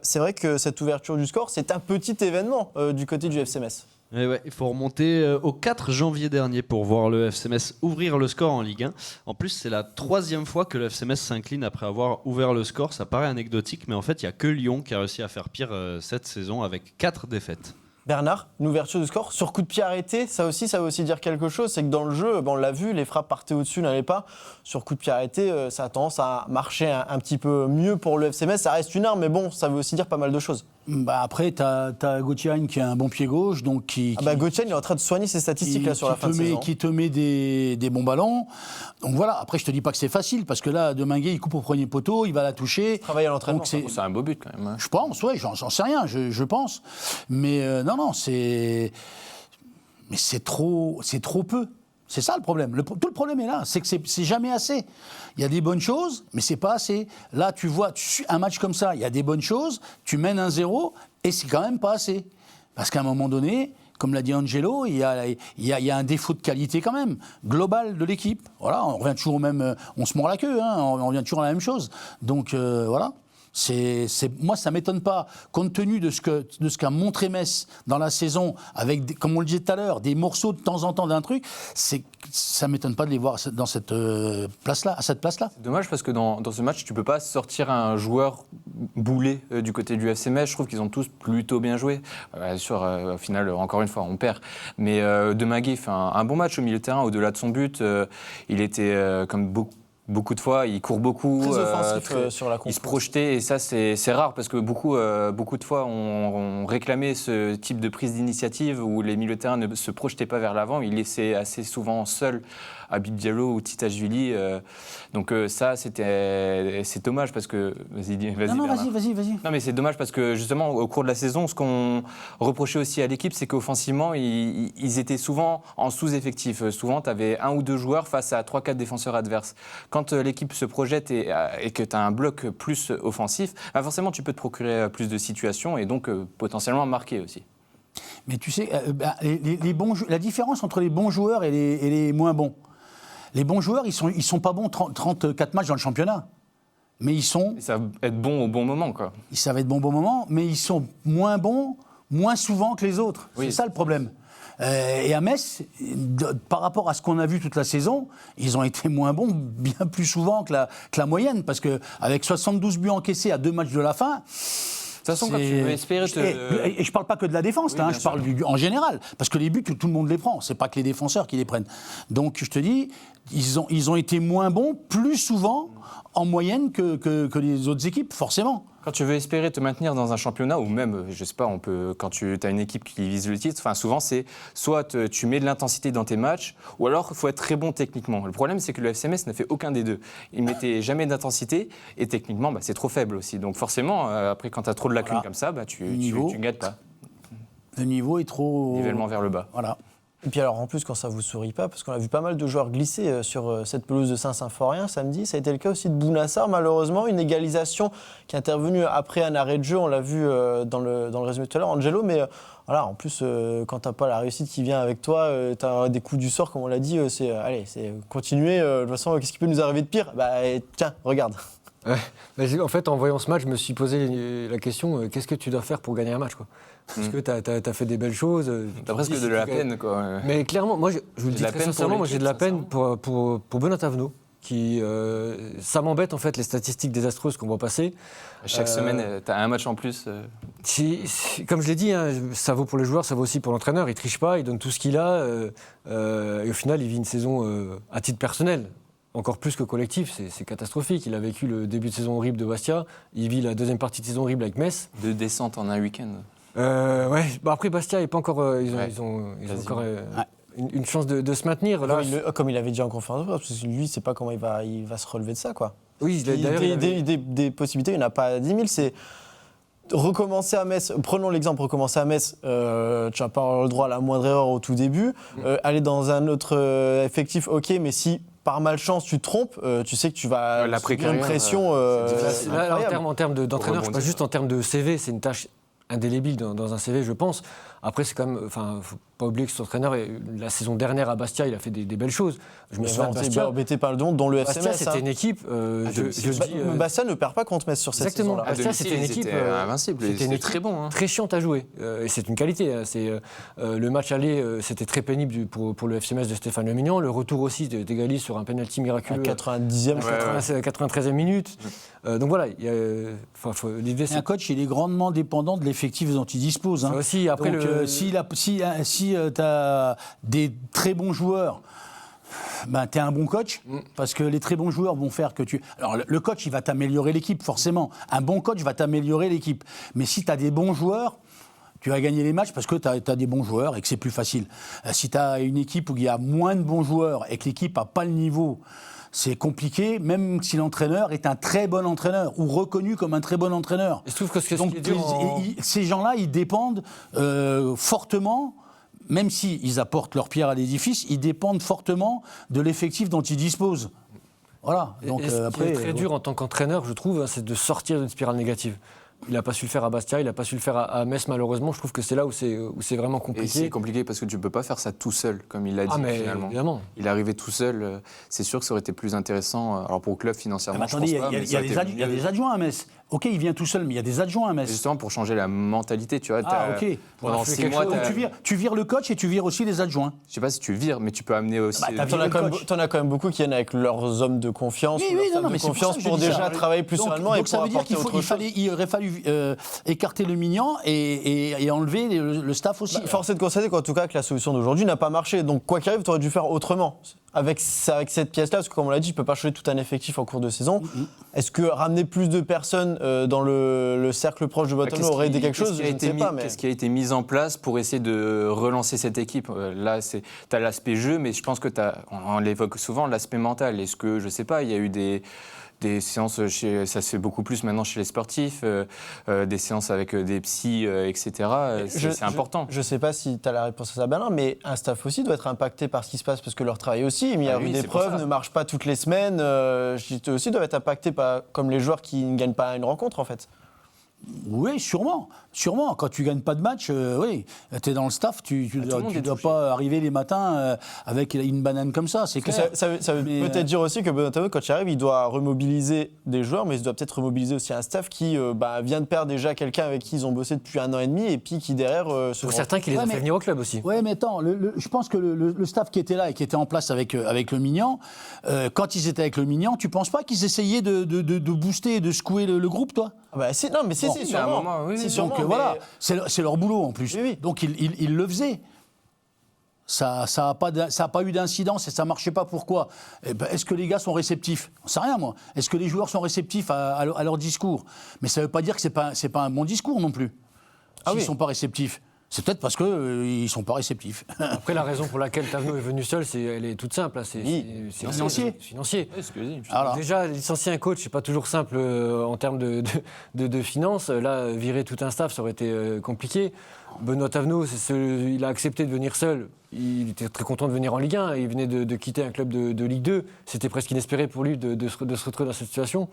c'est vrai que cette ouverture du score, c'est un petit événement du côté du FC Metz. Et ouais, il faut remonter au 4 janvier dernier pour voir le FC Metz ouvrir le score en Ligue 1. En plus, c'est la 3e fois que le FC Metz s'incline après avoir ouvert le score. Ça paraît anecdotique, mais en fait, il n'y a que Lyon qui a réussi à faire pire cette saison avec 4 défaites. Bernard, une ouverture du score sur coup de pied arrêté, ça veut aussi dire quelque chose. C'est que dans le jeu, on l'a vu, les frappes partaient au-dessus, n'allaient pas. Sur coup de pied arrêté, ça a tendance à marcher un petit peu mieux pour le FC Metz. Ça reste une arme, mais bon, ça veut aussi dire pas mal de choses. Après, t'as Gauthier qui a un bon pied gauche, donc Gauthier, il est en train de soigner ses statistiques là, sur la fin de saison. Qui te met des bons ballons. Donc voilà, après, je te dis pas que c'est facile, parce que là, Deminguet, il coupe au premier poteau, il va la toucher. Travaille à l'entraînement. Donc, C'est un beau but quand même. Je pense, ouais, j'en sais rien, je pense. Mais non, c'est trop peu. C'est ça le problème. Tout le problème est là, c'est que c'est jamais assez. Il y a des bonnes choses, mais c'est pas assez. Là, tu vois, un match comme ça, il y a des bonnes choses, tu mènes 1-0, et c'est quand même pas assez. Parce qu'à un moment donné, comme l'a dit Angelo, il y a un défaut de qualité quand même, global de l'équipe. Voilà, on revient toujours au même, on se mord la queue, hein, on revient toujours à la même chose. Donc voilà. Moi, ça ne m'étonne pas, compte tenu de ce qu'a montré Metz dans la saison, avec, comme on le disait tout à l'heure, des morceaux de temps en temps d'un truc, ça ne m'étonne pas de les voir dans cette place-là, à cette place-là. C'est dommage parce que dans ce match, tu ne peux pas sortir un joueur boulé du côté du FC Metz. Je trouve qu'ils ont tous plutôt bien joué. Bien sûr, au final, encore une fois, on perd. Mais Deminguet fait un bon match au milieu de terrain, au-delà de son but. Il était comme beaucoup de fois, il court beaucoup. Très offensif sur la course. Il se projetait, et ça, c'est rare, parce que beaucoup de fois, on réclamait ce type de prise d'initiative où les milieux de terrain ne se projetaient pas vers l'avant. Ils laissaient assez souvent seul Habib Diallo ou Titashvili. Donc ça, c'est dommage, parce que... Vas-y, Non, Bernard. vas-y. Non, mais c'est dommage, parce que justement, au cours de la saison, ce qu'on reprochait aussi à l'équipe, c'est qu'offensivement, ils étaient souvent en sous-effectif. Souvent, tu avais 1 ou 2 joueurs face à 3-4 défenseurs adverses. Quand l'équipe se projette et que tu as un bloc plus offensif, forcément, tu peux te procurer plus de situations et donc potentiellement marquer aussi. Mais tu sais, la différence entre les bons joueurs et les moins bons. Les bons joueurs, ils sont pas bons 34 matchs dans le championnat. Mais ils sont... Et ça va être bon au bon moment, quoi. Ça va être bon au bon moment, mais ils sont moins bons, moins souvent que les autres. Oui. C'est ça le problème. Et à Metz, par rapport à ce qu'on a vu toute la saison, ils ont été moins bons bien plus souvent que la moyenne. Parce qu'avec 72 buts encaissés à 2 matchs de la fin... De toute façon, quand tu veux espérer Et je ne parle pas que de la défense, Oui, là, bien je parle en général. Parce que les buts, tout le monde les prend. Ce n'est pas que les défenseurs qui les prennent. Donc, je te dis, ils ont été moins bons plus souvent en moyenne que les autres équipes, forcément. Quand tu veux espérer te maintenir dans un championnat, ou même, je sais pas, quand tu as une équipe qui vise le titre, souvent c'est soit tu mets de l'intensité dans tes matchs, ou alors il faut être très bon techniquement. Le problème, c'est que le FC Metz n'a fait aucun des deux. Il ne mettait jamais d'intensité, et techniquement, c'est trop faible aussi. Donc forcément, après, quand tu as trop de lacunes comme ça, tu ne gagnes pas. Le niveau est trop... Nivellement vers le bas. Voilà. Et puis alors en plus quand ça vous sourit pas, parce qu'on a vu pas mal de joueurs glisser sur cette pelouse de Saint-Symphorien samedi, ça a été le cas aussi de Bounassar malheureusement, une égalisation qui est intervenue après un arrêt de jeu, on l'a vu dans le résumé tout à l'heure, Angelo, mais voilà, en plus quand t'as pas la réussite qui vient avec toi, t'as des coups du sort comme on l'a dit, c'est continuer, de toute façon qu'est-ce qui peut nous arriver de pire ? Tiens, regarde. Ouais. En fait, en voyant ce match, je me suis posé la question qu'est-ce que tu dois faire pour gagner un match, quoi ? Parce que t'as fait des belles choses. T'as presque de la peine, quoi. Mais clairement, moi, je vous le dis très sincèrement, j'ai de la peine pour Benoît Tavenot, qui ça m'embête en fait les statistiques désastreuses qu'on voit passer. Chaque semaine, t'as un match en plus. Comme je l'ai dit, ça vaut pour les joueurs, ça vaut aussi pour l'entraîneur. Il triche pas, il donne tout ce qu'il a, et au final, il vit une saison à titre personnel. Encore plus que collectif, c'est catastrophique. Il a vécu le début de saison horrible de Bastia, il vit la deuxième partie de saison horrible avec Metz. 2 descentes en un week-end. Après Bastia n'est pas encore. Ils ont encore une chance de se maintenir. Là, comme il avait dit en conférence de presse, parce que lui, il sait pas comment il va se relever de ça, quoi. Oui, d'ailleurs, des possibilités, il n'y en a pas 10 000. C'est recommencer à Metz. Prenons l'exemple, recommencer à Metz. Tu n'as pas le droit à la moindre erreur au tout début. Aller dans un autre effectif, ok, mais si par malchance tu te trompes, tu sais que tu vas subir une pression. En termes d'entraîneur, je ne sais pas juste en termes de CV, c'est une tâche indélébile dans un CV, je pense. Après, c'est quand même, faut pas oublier que cet entraîneur, la saison dernière à Bastia, il a fait des belles choses. Je me souviens de Bastia. Embêté par le don, dont le FC Bastia, Metz. c'était une équipe. Bastia ne perd pas contre Metz sur cette saison-là. Bastia, c'était une équipe invincible. C'était très bon. Très chiante à jouer. Et c'est une qualité. Le match aller, c'était très pénible pour le FC Metz de Stéphane Le Mignon. Le retour aussi d'égaliser sur un penalty miraculeux. À 90e, 93e minute. Donc voilà, l'idée, c'est. Un coach, il est grandement dépendant de l'effectif dont il dispose. Hein. Aussi, après, donc, si tu as des très bons joueurs, tu es un bon coach, parce que les très bons joueurs vont faire que tu... Alors, le coach, il va t'améliorer l'équipe, forcément. Un bon coach va t'améliorer l'équipe. Mais si tu as des bons joueurs, tu vas gagner les matchs parce que tu as des bons joueurs et que c'est plus facile. Si tu as une équipe où il y a moins de bons joueurs et que l'équipe n'a pas le niveau... C'est compliqué, même si l'entraîneur est un très bon entraîneur ou reconnu comme un très bon entraîneur. Je trouve que donc, ces gens-là, ils dépendent fortement, même s'ils apportent leur pierre à l'édifice, ils dépendent fortement de l'effectif dont ils disposent. Voilà. Donc, ce qui est très dur en tant qu'entraîneur, je trouve, c'est de sortir d'une spirale négative. Il n'a pas su le faire à Bastia, il n'a pas su le faire à Metz, malheureusement. Je trouve que c'est là où c'est vraiment compliqué. Et c'est compliqué parce que tu ne peux pas faire ça tout seul, comme il l'a dit finalement. Évidemment. Il est arrivé tout seul. C'est sûr que ça aurait été plus intéressant. Alors pour le club, financièrement, attendez, il y a des adjoints à Metz. Ok, il vient tout seul, mais il y a des adjoints à Metz. Justement, pour changer la mentalité, tu vois. Ok. Pendant 6 mois, tu vires le coach et tu vires aussi les adjoints. Je ne sais pas si tu vires, mais tu peux amener aussi... T'en as quand même beaucoup qui viennent avec leurs hommes de confiance, confiance pour déjà travailler plus sereinement et pour apporter autre chose. Il aurait fallu écarter Le Mignon et enlever le staff aussi. Force est de constater qu'en tout cas que la solution d'aujourd'hui n'a pas marché. Donc quoi qu'il arrive, tu aurais dû faire autrement. Avec cette pièce-là, parce que comme on l'a dit, je ne peux pas changer tout un effectif en cours de saison. Est-ce que ramener plus de personnes dans le cercle proche de Bottomley aurait aidé quelque chose ? Je ne sais pas. Qu'est-ce qui a été mis en place pour essayer de relancer cette équipe ? Là, tu as l'aspect jeu, mais je pense que on l'évoque souvent, l'aspect mental. Est-ce que, je ne sais pas, il y a eu des séances, ça se fait beaucoup plus maintenant chez les sportifs, des séances avec des psys, etc. C'est important. Je ne sais pas si tu as la réponse à ça, Bernard, mais un staff aussi doit être impacté par ce qui se passe parce que leur travail aussi est mis à rude épreuve, ne marche pas toutes les semaines. Eux aussi doivent être impactés comme les joueurs qui ne gagnent pas une rencontre, en fait. Oui, sûrement. Quand tu ne gagnes pas de match, tu es dans le staff, tu ne dois pas arriver les matins avec une banane comme ça, c'est clair. Ça veut peut-être dire aussi que Benoît Tavenot, quand il arrive, il doit remobiliser des joueurs, mais il doit peut-être remobiliser aussi un staff qui vient de perdre déjà quelqu'un avec qui ils ont bossé depuis 1 an et demi et puis qui derrière... Pour certains qui les ont fait venir au club aussi. Oui, mais attends, je pense que le staff qui était là et qui était en place avec Le Mignon, quand ils étaient avec Le Mignon, tu ne penses pas qu'ils essayaient de booster et de secouer le groupe, toi ? Non, mais si, sûrement. Donc voilà, c'est leur boulot en plus. Oui. Donc ils le faisaient. Ça a pas eu d'incidence et ça marchait pas. Pourquoi ? Est-ce que les gars sont réceptifs ? On sait rien, moi. Est-ce que les joueurs sont réceptifs à leur discours ? Mais ça veut pas dire que c'est pas un bon discours non plus. S'ils sont pas réceptifs. C'est peut-être parce qu'ils ne sont pas réceptifs. Après, la raison pour laquelle Tavenot est venu seul, elle est toute simple. Hein. C'est financier. Financier. Ouais, c'est ce que je dis. Alors, déjà, licencier un coach, c'est pas toujours simple en termes de finances. Là, virer tout un staff, ça aurait été compliqué. Benoît Tavenot, il a accepté de venir seul. Il était très content de venir en Ligue 1. Il venait de quitter un club de Ligue 2. C'était presque inespéré pour lui de se retrouver dans cette situation.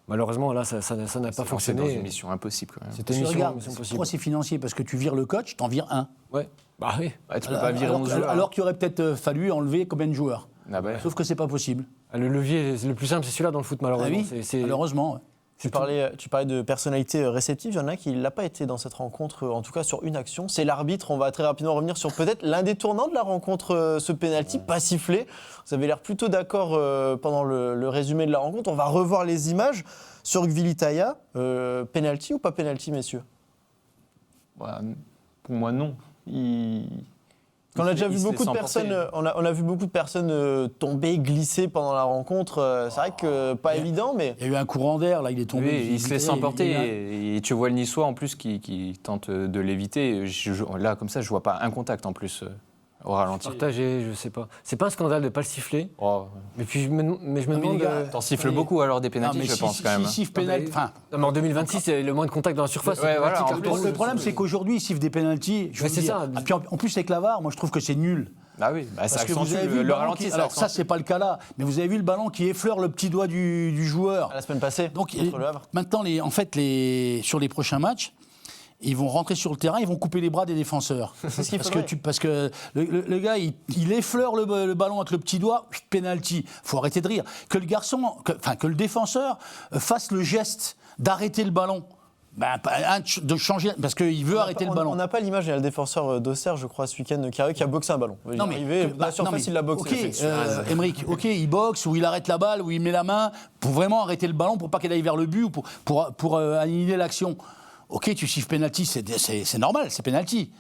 Malheureusement, là, ça n'a pas fonctionné. C'est une mission impossible quand même. C'était une mission impossible. pourquoi c'est financier ? Parce que tu vires le coach, t'en vires un. Ouais. Bah oui. Tu peux pas virer 11 joueurs. Alors qu'il aurait peut-être fallu enlever combien de joueurs ? Ah bah. Sauf que c'est pas possible. Le levier le plus simple, c'est celui-là dans le foot, malheureusement. Malheureusement. Ouais. Tu parlais de personnalité réceptive, il y en a qui ne l'a pas été dans cette rencontre, en tout cas sur une action. C'est l'arbitre, on va très rapidement revenir sur peut-être l'un des tournants de la rencontre, ce pénalty pas sifflé. Vous avez l'air plutôt d'accord pendant le résumé de la rencontre. On va revoir les images sur Gvilitaya. Pénalty ou pas pénalty, messieurs ? Pour moi, non. On a déjà vu beaucoup de personnes, on a vu beaucoup de personnes tomber, glisser pendant la rencontre. C'est vrai que pas évident, mais il y a eu un courant d'air, là, il est tombé. Oui, il se laisse emporter et tu vois le Niçois en plus qui tente de l'éviter. Là, comme ça, je vois pas un contact en plus au ralenti. Partagé, je sais pas. C'est pas un scandale de pas le siffler. Oh. Mais puis je me demande. T'en siffles beaucoup alors des pénaltys, je pense quand même. Non, mais en 2026, c'est le moins de contact dans la surface. Ouais, voilà, le problème, c'est qu'aujourd'hui, ils sifflent des pénaltys. C'est ça. Et puis en plus, avec la VAR, moi, je trouve que c'est nul. Ah oui, ça Parce que vous avez vu le ralenti. Alors ça, c'est pas le cas là. Mais vous avez vu le ballon qui effleure le petit doigt du joueur. la semaine passée, Donc, contre le Havre. maintenant, sur les prochains matchs, ils vont rentrer sur le terrain, ils vont couper les bras des défenseurs. C'est ce qu'il faudrait. Parce que le gars, il effleure le ballon avec le petit doigt, penalty. Faut arrêter de rire. Que le défenseur fasse le geste d'arrêter le ballon. De changer, parce qu'il veut arrêter le ballon. On n'a pas l'image, il y a le défenseur d'Auxerre, je crois, ce week-end, qui a boxé un ballon. Il est arrivé, la surface, il l'a boxé. Emeric, il boxe, ou il arrête la balle, ou il met la main pour vraiment arrêter le ballon, pour pas qu'elle aille vers le but, ou pour annihiler l'action. Ok, tu siffles penalty, c'est normal, c'est penalty.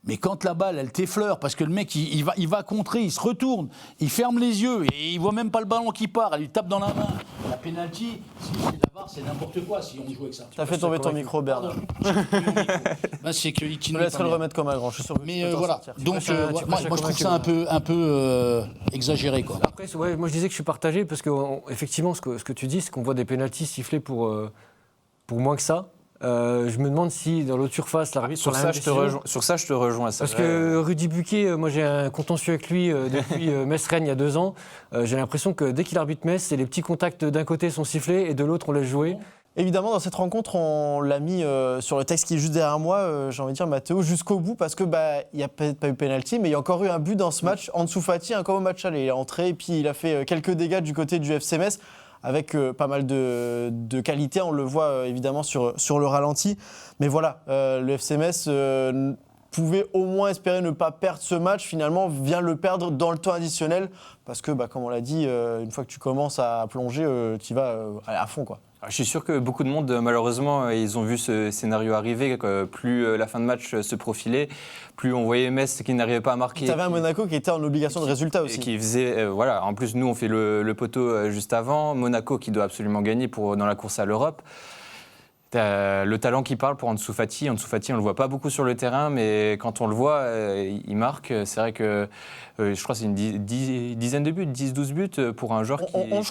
Mais quand la balle, elle t'effleure, parce que le mec, il va contrer, il se retourne, il ferme les yeux, et il voit même pas le ballon qui part, elle lui tape dans la main. La penalty, la VAR, c'est n'importe quoi si on joue avec ça. T'as fait tomber ton micro, Bernard. C'est que je laisserai le remettre comme un grand, je suis sûr. Mais voilà, donc moi je trouve ça un peu exagéré, quoi. Après, moi je disais que je suis partagé, parce qu'effectivement, ce que tu dis, c'est qu'on voit des pénaltys sifflés pour moins que ça. Je me demande si dans l'autre surface, l'arbitre sur ça, je te rejoins. Parce que Rudy Buquet, moi j'ai un contentieux avec lui depuis Metz-Rennes il y a 2 ans. J'ai l'impression que dès qu'il arbitre Metz, les petits contacts d'un côté sont sifflés et de l'autre on laisse jouer. Évidemment, dans cette rencontre, on l'a mis sur le texte qui est juste derrière moi, j'ai envie de dire Mathéo, jusqu'au bout, parce que il n'y a peut-être pas eu pénalty, mais il y a encore eu un but dans ce match. Ansu Fati, comme au match aller, il est entré et puis il a fait quelques dégâts du côté du FC Metz. Avec pas mal de qualité, on le voit évidemment sur le ralenti. Mais voilà, le FC Metz pouvait au moins espérer ne pas perdre ce match, finalement vient le perdre dans le temps additionnel, parce que comme on l'a dit, une fois que tu commences à plonger, tu y vas à fond, quoi. Je suis sûr que beaucoup de monde, malheureusement, ils ont vu ce scénario arriver. Que plus la fin de match se profilait, plus on voyait Metz qui n'arrivait pas à marquer. Tu avais un Monaco qui était en obligation de résultat aussi. Et qui faisait, en plus, nous, on fait le poteau juste avant. Monaco qui doit absolument gagner dans la course à l'Europe. Le talent qui parle pour Ansu Fati. Ansu Fati, on ne le voit pas beaucoup sur le terrain, mais quand on le voit, il marque. C'est vrai que je crois que c'est une dizaine de buts, 10-12 buts pour un joueur qui... 11,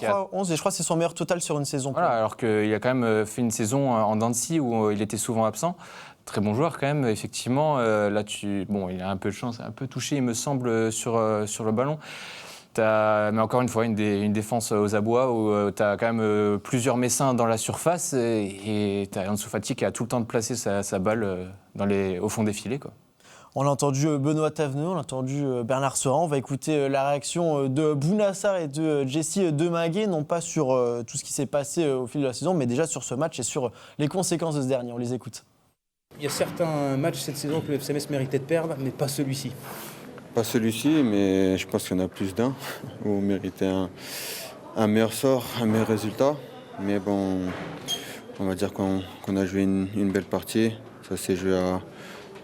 je crois que c'est son meilleur total sur une saison. Voilà, alors qu'il a quand même fait une saison en dents de scie où il était souvent absent. Très bon joueur quand même, effectivement. Là, il a un peu de chance, un peu touché, il me semble, sur le ballon. Mais encore une fois, une défense aux abois où tu as quand même plusieurs Messins dans la surface et tu as Ansu Fati qui a tout le temps de placer sa balle au fond des filets, quoi. On a entendu Benoît Tavenot, on a entendu Bernard Serin. On va écouter la réaction de Bounassar et de Jesse Deminguet, non pas sur tout ce qui s'est passé au fil de la saison, mais déjà sur ce match et sur les conséquences de ce dernier. On les écoute. Il y a certains matchs cette saison que le FC Metz méritait de perdre, mais pas celui-ci. Pas celui-ci, mais je pense qu'il y en a plus d'un où on méritait un meilleur sort, un meilleur résultat. Mais bon, on va dire qu'on a joué une belle partie. Ça s'est joué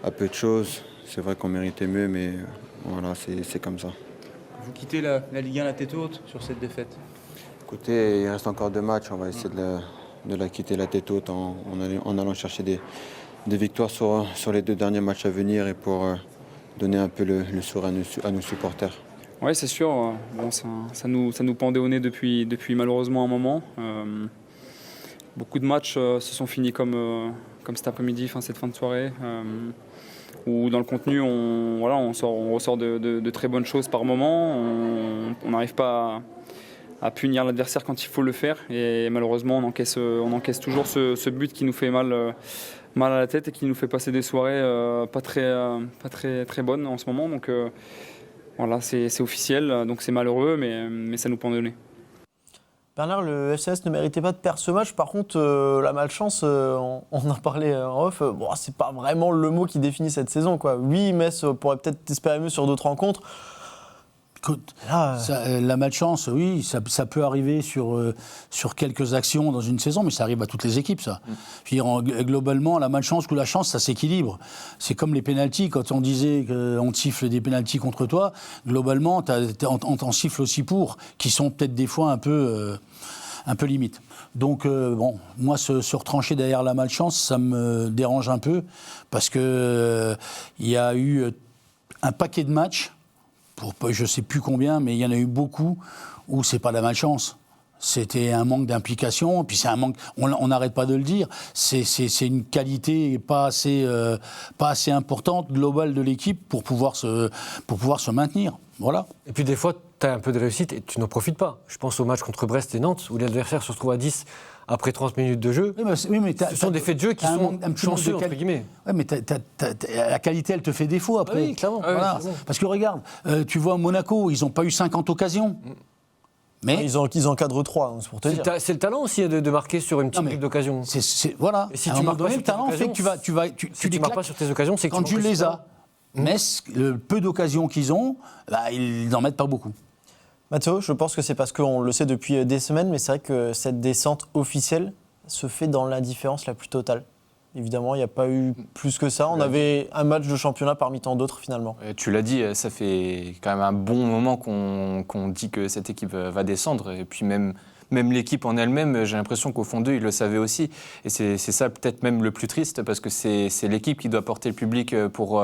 à peu de choses. C'est vrai qu'on méritait mieux, mais Voilà, c'est comme ça. Vous quittez la Ligue 1 la tête haute sur cette défaite. Écoutez, il reste encore 2 matchs. On va essayer de la quitter la tête haute en allant chercher des victoires sur les 2 derniers matchs à venir et pour donner un peu le sourire à nos supporters. Oui, c'est sûr. Bon, ça nous pendait au nez depuis malheureusement un moment. Beaucoup de matchs se sont finis comme cet après-midi, cette fin de soirée, où dans le contenu, on ressort de très bonnes choses par moment. On n'arrive pas à punir l'adversaire quand il faut le faire. Et malheureusement, on encaisse toujours ce but qui nous fait mal à la tête et qui nous fait passer des soirées pas très bonnes en ce moment. Donc voilà, c'est officiel, donc c'est malheureux, mais ça nous pend au nez. Bernard, le FCMS ne méritait pas de perdre ce match. Par contre, la malchance, on en parlait en off, c'est pas vraiment le mot qui définit cette saison, quoi. Oui, Metz pourrait peut-être espérer mieux sur d'autres rencontres. Écoute, la malchance, oui, ça peut arriver sur quelques actions dans une saison, mais ça arrive à toutes les équipes, ça. Je veux dire, globalement, la malchance ou la chance, ça s'équilibre. C'est comme les pénaltys. Quand on disait qu'on te siffle des pénaltys contre toi, globalement, on t'en siffle aussi pour, qui sont peut-être des fois un peu limite. Donc, moi, se retrancher derrière la malchance, ça me dérange un peu, parce que il y a eu un paquet de matchs, je ne sais plus combien, mais il y en a eu beaucoup où c'est pas de la malchance. C'était un manque d'implication, puis c'est un manque. On n'arrête pas de le dire. C'est une qualité pas assez importante globale de l'équipe pour pouvoir se maintenir. Voilà. Et puis des fois, tu as un peu de réussite et tu n'en profites pas. Je pense au match contre Brest et Nantes où l'adversaire se retrouve à 10 après 30 minutes de jeu. Oui, mais ce sont des faits de jeu qui sont chanceux, entre guillemets. Oui, mais la qualité, elle te fait défaut après. Oui, clairement. Voilà. Oui, parce que regarde, tu vois Monaco, ils n'ont pas eu 50 occasions. Mais ils encadrent 3, c'est pour te dire. C'est le talent aussi de marquer sur une petite brique d'occasion. Voilà. Et si tu marques pas sur le talent fait que tu marques pas sur tes occasions, c'est que quand tu les as. Mais le peu d'occasions qu'ils ont, ils n'en mettent pas beaucoup. Mathéo, je pense que c'est parce qu'on le sait depuis des semaines, mais c'est vrai que cette descente officielle se fait dans l'indifférence la plus totale. Évidemment, il n'y a pas eu plus que ça. On avait un match de championnat parmi tant d'autres, finalement. Tu l'as dit, ça fait quand même un bon moment qu'on dit que cette équipe va descendre. Et puis même l'équipe en elle-même, j'ai l'impression qu'au fond d'eux, ils le savaient aussi. Et c'est ça peut-être même le plus triste, parce que c'est l'équipe qui doit porter le public pour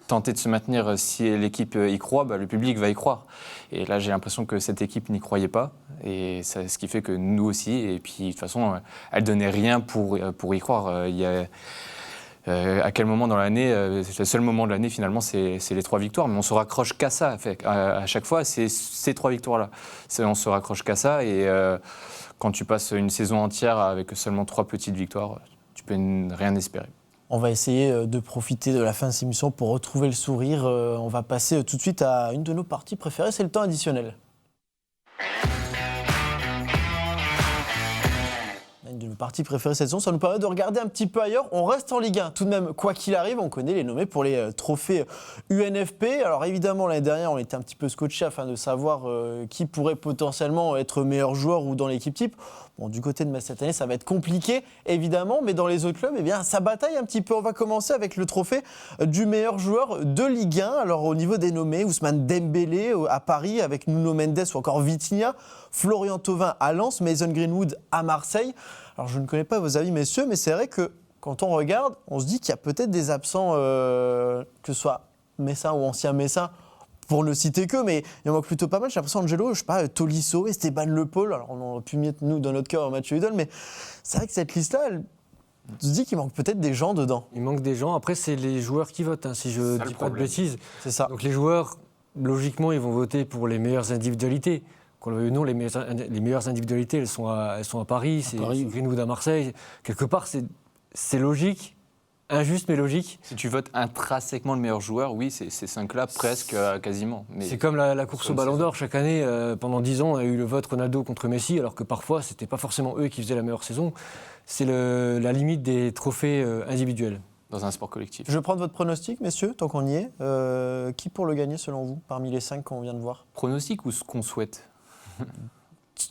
tenter de se maintenir. Si l'équipe y croit, le public va y croire. Et là, j'ai l'impression que cette équipe n'y croyait pas. Et c'est ce qui fait que nous aussi. Et puis, de toute façon, elle ne donnait rien pour y croire. À quel moment dans l'année, le seul moment de l'année finalement, c'est les 3 victoires, mais on se raccroche qu'à ça. À chaque fois, c'est ces 3 victoires-là. On se raccroche qu'à ça, et quand tu passes une saison entière avec seulement 3 petites victoires, tu peux rien espérer. On va essayer de profiter de la fin de cette émission pour retrouver le sourire. On va passer tout de suite à une de nos parties préférées, c'est le temps additionnel. Une de nos parties préférées cette saison, ça nous permet de regarder un petit peu ailleurs. On reste en Ligue 1 tout de même, quoi qu'il arrive, on connaît les nommés pour les trophées UNFP. Alors évidemment, l'année dernière, on était un petit peu scotché afin de savoir qui pourrait potentiellement être meilleur joueur ou dans l'équipe type. Bon, du côté de Metz cette année, ça va être compliqué, évidemment, mais dans les autres clubs, ça bataille un petit peu. On va commencer avec le trophée du meilleur joueur de Ligue 1. Alors au niveau des nommés, Ousmane Dembélé à Paris avec Nuno Mendes ou encore Vitinha, Florian Thauvin à Lens, Mason Greenwood à Marseille. Alors je ne connais pas vos avis, messieurs, mais c'est vrai que quand on regarde, on se dit qu'il y a peut-être des absents, que ce soit Messin ou ancien Messin, pour ne citer que, mais il en manque plutôt pas mal. J'ai l'impression Angelo, je sais pas, Tolisso, Esteban Le Paul. Alors on aurait pu mettre nous dans notre cœur Mathieu Hudol, mais c'est vrai que cette liste-là, elle se dit qu'il manque peut-être des gens dedans. Il manque des gens. Après, c'est les joueurs qui votent, si je ne dis pas de bêtises. C'est ça. Donc les joueurs, logiquement, ils vont voter pour les meilleures individualités. Qu'on le veuille ou non, les meilleures individualités, elles sont à Paris, c'est Greenwood à Marseille. Quelque part, c'est logique. Injuste mais logique. Si tu votes intrinsèquement le meilleur joueur, oui, c'est ces 5-là presque quasiment. Mais c'est comme la course au Ballon d'Or. Chaque année, pendant 10 ans, on a eu le vote Ronaldo contre Messi, alors que parfois, ce n'était pas forcément eux qui faisaient la meilleure saison. C'est la limite des trophées individuels. Dans un sport collectif. Je vais prendre votre pronostic, messieurs, tant qu'on y est. Qui pour le gagner, selon vous, parmi les 5 qu'on vient de voir ? Pronostic ou ce qu'on souhaite ?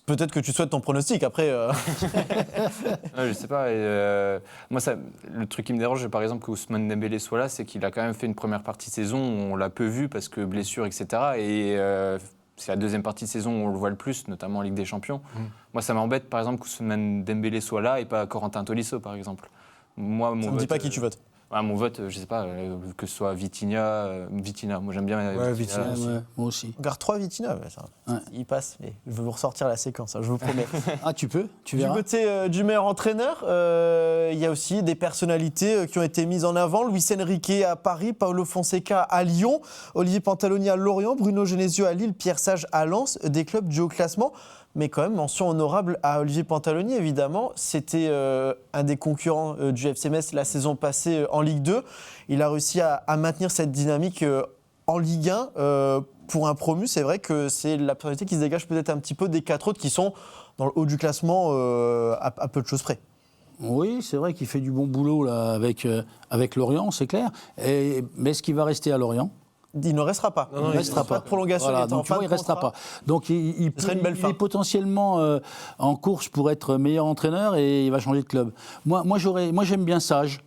peut-être que tu souhaites ton pronostic après. Je sais pas. Moi, le truc qui me dérange, par exemple, qu'Ousmane Dembélé soit là, c'est qu'il a quand même fait une première partie de saison où on l'a peu vu parce que blessure, etc. Et c'est la deuxième partie de saison où on le voit le plus, notamment en Ligue des Champions. Moi, ça m'embête, par exemple, qu'Ousmane Dembélé soit là et pas Corentin Tolisso, par exemple. Moi, Ça me dit pas qui tu votes. Mon vote, je sais pas, que ce soit Vitinha. Moi, j'aime bien Vitinha. Ouais, moi aussi. Regarde 3 Vitinha, il passe. Mais je vais vous ressortir la séquence, je vous promets. Ah, tu peux, tu Du verras. côté du meilleur entraîneur, il y a aussi des personnalités qui ont été mises en avant. Luis Enrique à Paris, Paulo Fonseca à Lyon, Olivier Pantaloni à Lorient, Bruno Genesio à Lille, Pierre Sage à Lens, des clubs du haut classement. Mais quand même, mention honorable à Olivier Pantaloni, évidemment. C'était un des concurrents du FC Metz la saison passée en Ligue 2. Il a réussi à maintenir cette dynamique en Ligue 1. Pour un promu, c'est vrai que c'est la personnalité qui se dégage peut-être un petit peu des 4 autres qui sont dans le haut du classement à peu de choses près. Oui, c'est vrai qu'il fait du bon boulot là, avec Lorient, c'est clair. Mais est-ce qu'il va rester à Lorient ? Il ne restera pas. Il ne restera pas. Pas de prolongation. Voilà, il est en donc, tu fin vois, de il ne restera contrat. pas. Donc il est potentiellement en course pour être meilleur entraîneur et il va changer de club. Moi j'aime bien Sage.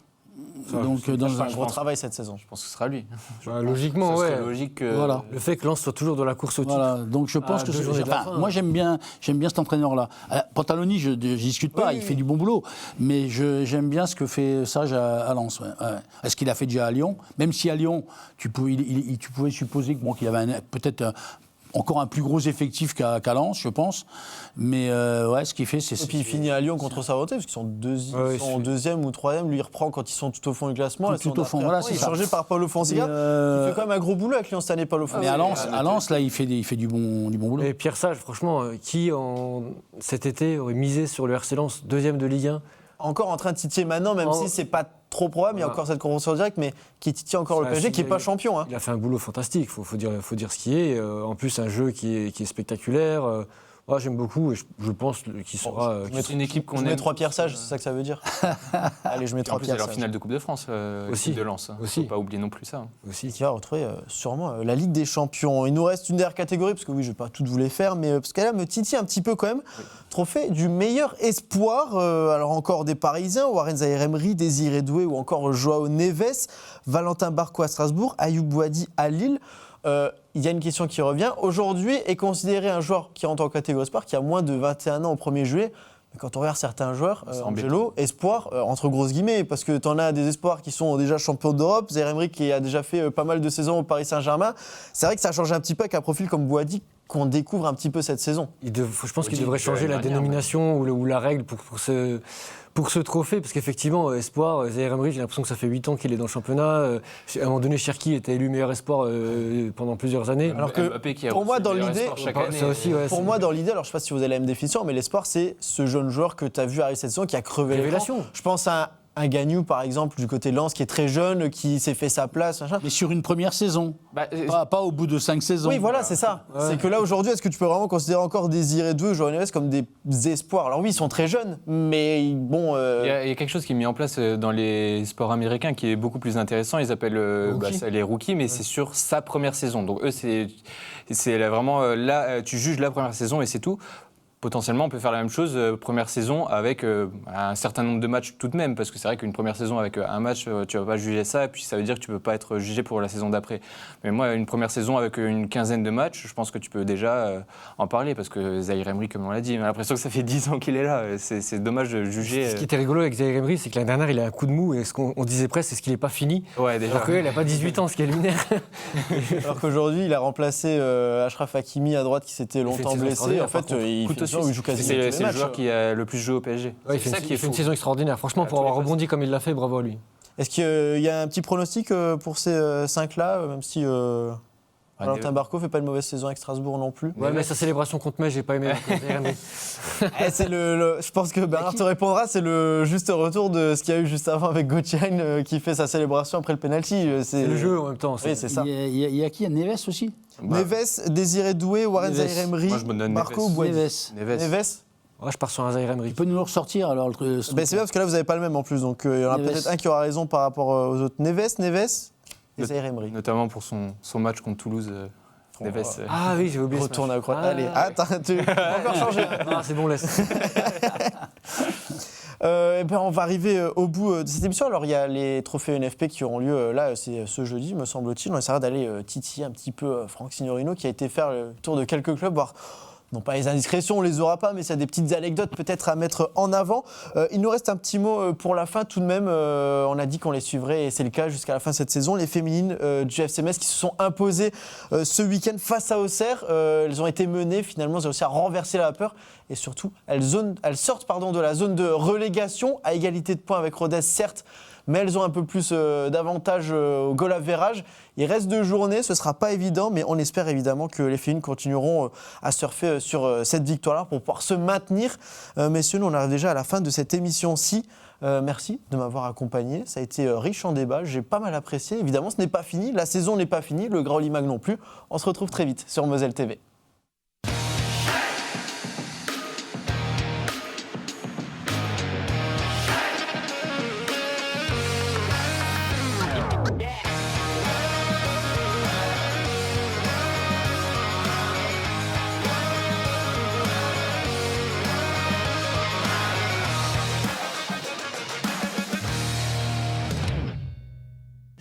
Donc, dans un gros travail cette saison. Je pense que ce sera lui. Logiquement, Ce serait ouais. logique que... Voilà. Le fait que Lens soit toujours dans la course au titre. Voilà, donc je pense que moi j'aime bien cet entraîneur-là. Pantaloni, je discute pas, il fait du bon boulot, mais j'aime bien ce que fait Sage à Lens. Ouais. Est-ce qu'il a fait déjà à Lyon ? Même si à Lyon, tu pouvais supposer qu'il avait peut-être encore un plus gros effectif qu'à Lens, je pense. Mais ce qu'il fait, c'est... Et puis il finit à Lyon contre sa volonté, parce qu'ils sont deuxième ou troisième. Lui, il reprend quand ils sont tout au fond du classement. Tout au fond, voilà, c'est il est ça. changé par Paulo Fonseca. Il fait quand même un gros boulot avec Lyon cette année, Paulo Fonseca. Mais à Lens, là, il fait du bon boulot. Et Pierre Sage, franchement, qui cet été aurait misé sur le RC Lens, deuxième de Ligue 1 ? Encore en train de titiller maintenant, même si c'est pas trop probable, il y a encore cette convention directe, mais qui titille encore le PSG, qui n'est pas champion. Il a fait un boulot fantastique, il faut dire ce qui est. En plus, un jeu qui est spectaculaire. Moi, j'aime beaucoup et je pense qu'il sera. C'est une équipe qu'on aime. Je mets 3 Pierre Sage, c'est ça que ça veut dire. Allez, je mets 3 Pierre Sage. C'est leur finale de Coupe de France, aussi de Lens. Aussi. Faut pas oublier non plus ça. Aussi. Qui va retrouver sûrement la Ligue des Champions. Il nous reste une dernière catégorie, parce que oui, je ne vais pas toutes vous les faire, mais parce qu'elle me titille un petit peu quand même. Oui. Trophée du meilleur espoir. Alors encore des Parisiens, Warren Zaïre-Emery, Désiré Doué ou encore Joao Neves, Valentin Barco à Strasbourg, Ayoub Boadi à Lille. Il y a une question qui revient. Aujourd'hui, est considéré un joueur qui rentre en catégorie espoir, qui a moins de 21 ans au 1er juillet. Mais quand on regarde certains joueurs, Angelo, espoir, entre grosses guillemets, parce que tu en as des espoirs qui sont déjà champions d'Europe. Zaïre-Emery qui a déjà fait pas mal de saisons au Paris Saint-Germain. C'est vrai que ça change un petit peu avec un profil comme Boadi qu'on découvre un petit peu cette saison. Je pense qu'il devrait changer la dénomination ou la règle pour ce trophée, parce qu'effectivement, espoir, Zaïre-Emery, j'ai l'impression que ça fait 8 ans qu'il est dans le championnat. À un moment donné, Cherki était élu meilleur espoir pendant plusieurs années. Alors que pour moi, dans l'idée, pour moi, dans l'idée, alors je sais pas si vous avez la même définition, mais l'espoir, c'est ce jeune joueur que tu as vu arriver cette saison qui a crevé révélation. Je pense à un Gagnou, par exemple, du côté de Lens, qui est très jeune, qui s'est fait sa place. Machin. Mais sur une première saison, pas au bout de 5 saisons. Oui, voilà, c'est ça. Ouais. C'est que là, aujourd'hui, est-ce que tu peux vraiment considérer encore Désiré Doué ou Joao Neves comme des espoirs ? Alors oui, ils sont très jeunes, mais bon... Il y a quelque chose qui est mis en place dans les sports américains qui est beaucoup plus intéressant. Ils appellent ça les rookies, mais c'est sur sa première saison. Donc eux, c'est vraiment là, tu juges la première saison et c'est tout. Potentiellement, on peut faire la même chose première saison avec un certain nombre de matchs tout de même, parce que c'est vrai qu'une première saison avec un match, tu vas pas juger ça, et puis ça veut dire que tu peux pas être jugé pour la saison d'après. Mais moi, une première saison avec une quinzaine de matchs, je pense que tu peux déjà en parler, parce que Zaïre-Emery, comme on l'a dit, on a l'impression que ça fait 10 ans qu'il est là. C'est dommage de juger. Ce qui était rigolo avec Zaïre-Emery, c'est que l'année dernière, il a un coup de mou, et ce qu'on disait presque, c'est ce qu'il n'est pas fini. Ouais, déjà. Alors qu'il n'a pas 18 ans, ce qui est lunaire. Alors qu'aujourd'hui, il a remplacé Achraf Hakimi à droite, qui s'était longtemps blessé. En fait, il joue quasiment. C'est le joueur qui a le plus joué au PSG. Ouais, il fait une saison extraordinaire. Franchement, pour avoir rebondi comme il l'a fait, bravo à lui. Est-ce qu'il y a un petit pronostic pour ces 5-là, même si Valentin Barco ne fait pas une mauvaise saison avec Strasbourg non plus? Ouais, mais sa célébration contre Metz, j'ai pas aimé. Je pense que Bernard te répondra, c'est le juste retour de ce qu'il y a eu juste avant avec Gauthier qui fait sa célébration après le penalty. C'est le jeu en même temps. Oui, c'est ça. Il y a qui? Neves aussi? Neves, Désiré Doué, Warren Zaïre-Emery, Barco ou Boadi? Neves. Ouais, je pars sur un Zaïre-Emery. Il peut nous le ressortir alors. C'est bien parce que là vous n'avez pas le même en plus, donc il y en a peut-être un qui aura raison par rapport aux autres. Neves et Zaïre-Emery. Notamment pour son match contre Toulouse. Neves, Ah oui, j'ai oublié. Retourne à Croatie. Ah. Allez, attends, tu vas encore changer. Ah, c'est bon, laisse. Eh ben, on va arriver au bout de cette émission. Alors, il y a les trophées NFP qui auront lieu là, c'est ce jeudi, me semble-t-il. On essaiera d'aller titiller un petit peu Franck Signorino qui a été faire le tour de quelques clubs, voir. Non pas les indiscrétions, on les aura pas, mais c'est des petites anecdotes peut-être à mettre en avant. Il nous reste un petit mot pour la fin tout de même. On a dit qu'on les suivrait et c'est le cas jusqu'à la fin de cette saison. Les féminines du FC Metz qui se sont imposées ce week-end face à Auxerre. Elles ont été menées, finalement, elles ont réussi à renverser la peur et surtout, elles sortent de la zone de relégation à égalité de points avec Rodez, certes, mais elles ont un peu plus d'avantage au goal average. Il reste 2 journées, ce ne sera pas évident, mais on espère évidemment que les féminines continueront à surfer sur cette victoire-là pour pouvoir se maintenir. Messieurs, nous on arrive déjà à la fin de cette émission-ci. Merci de m'avoir accompagné, ça a été riche en débats, j'ai pas mal apprécié. Évidemment, ce n'est pas fini, la saison n'est pas finie, le Grauli Mag non plus. On se retrouve très vite sur Moselle TV.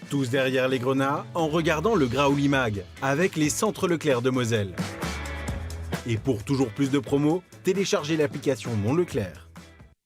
Tous derrière les grenats en regardant le Grauli Mag avec les centres Leclerc de Moselle. Et pour toujours plus de promos, téléchargez l'application Mon Leclerc.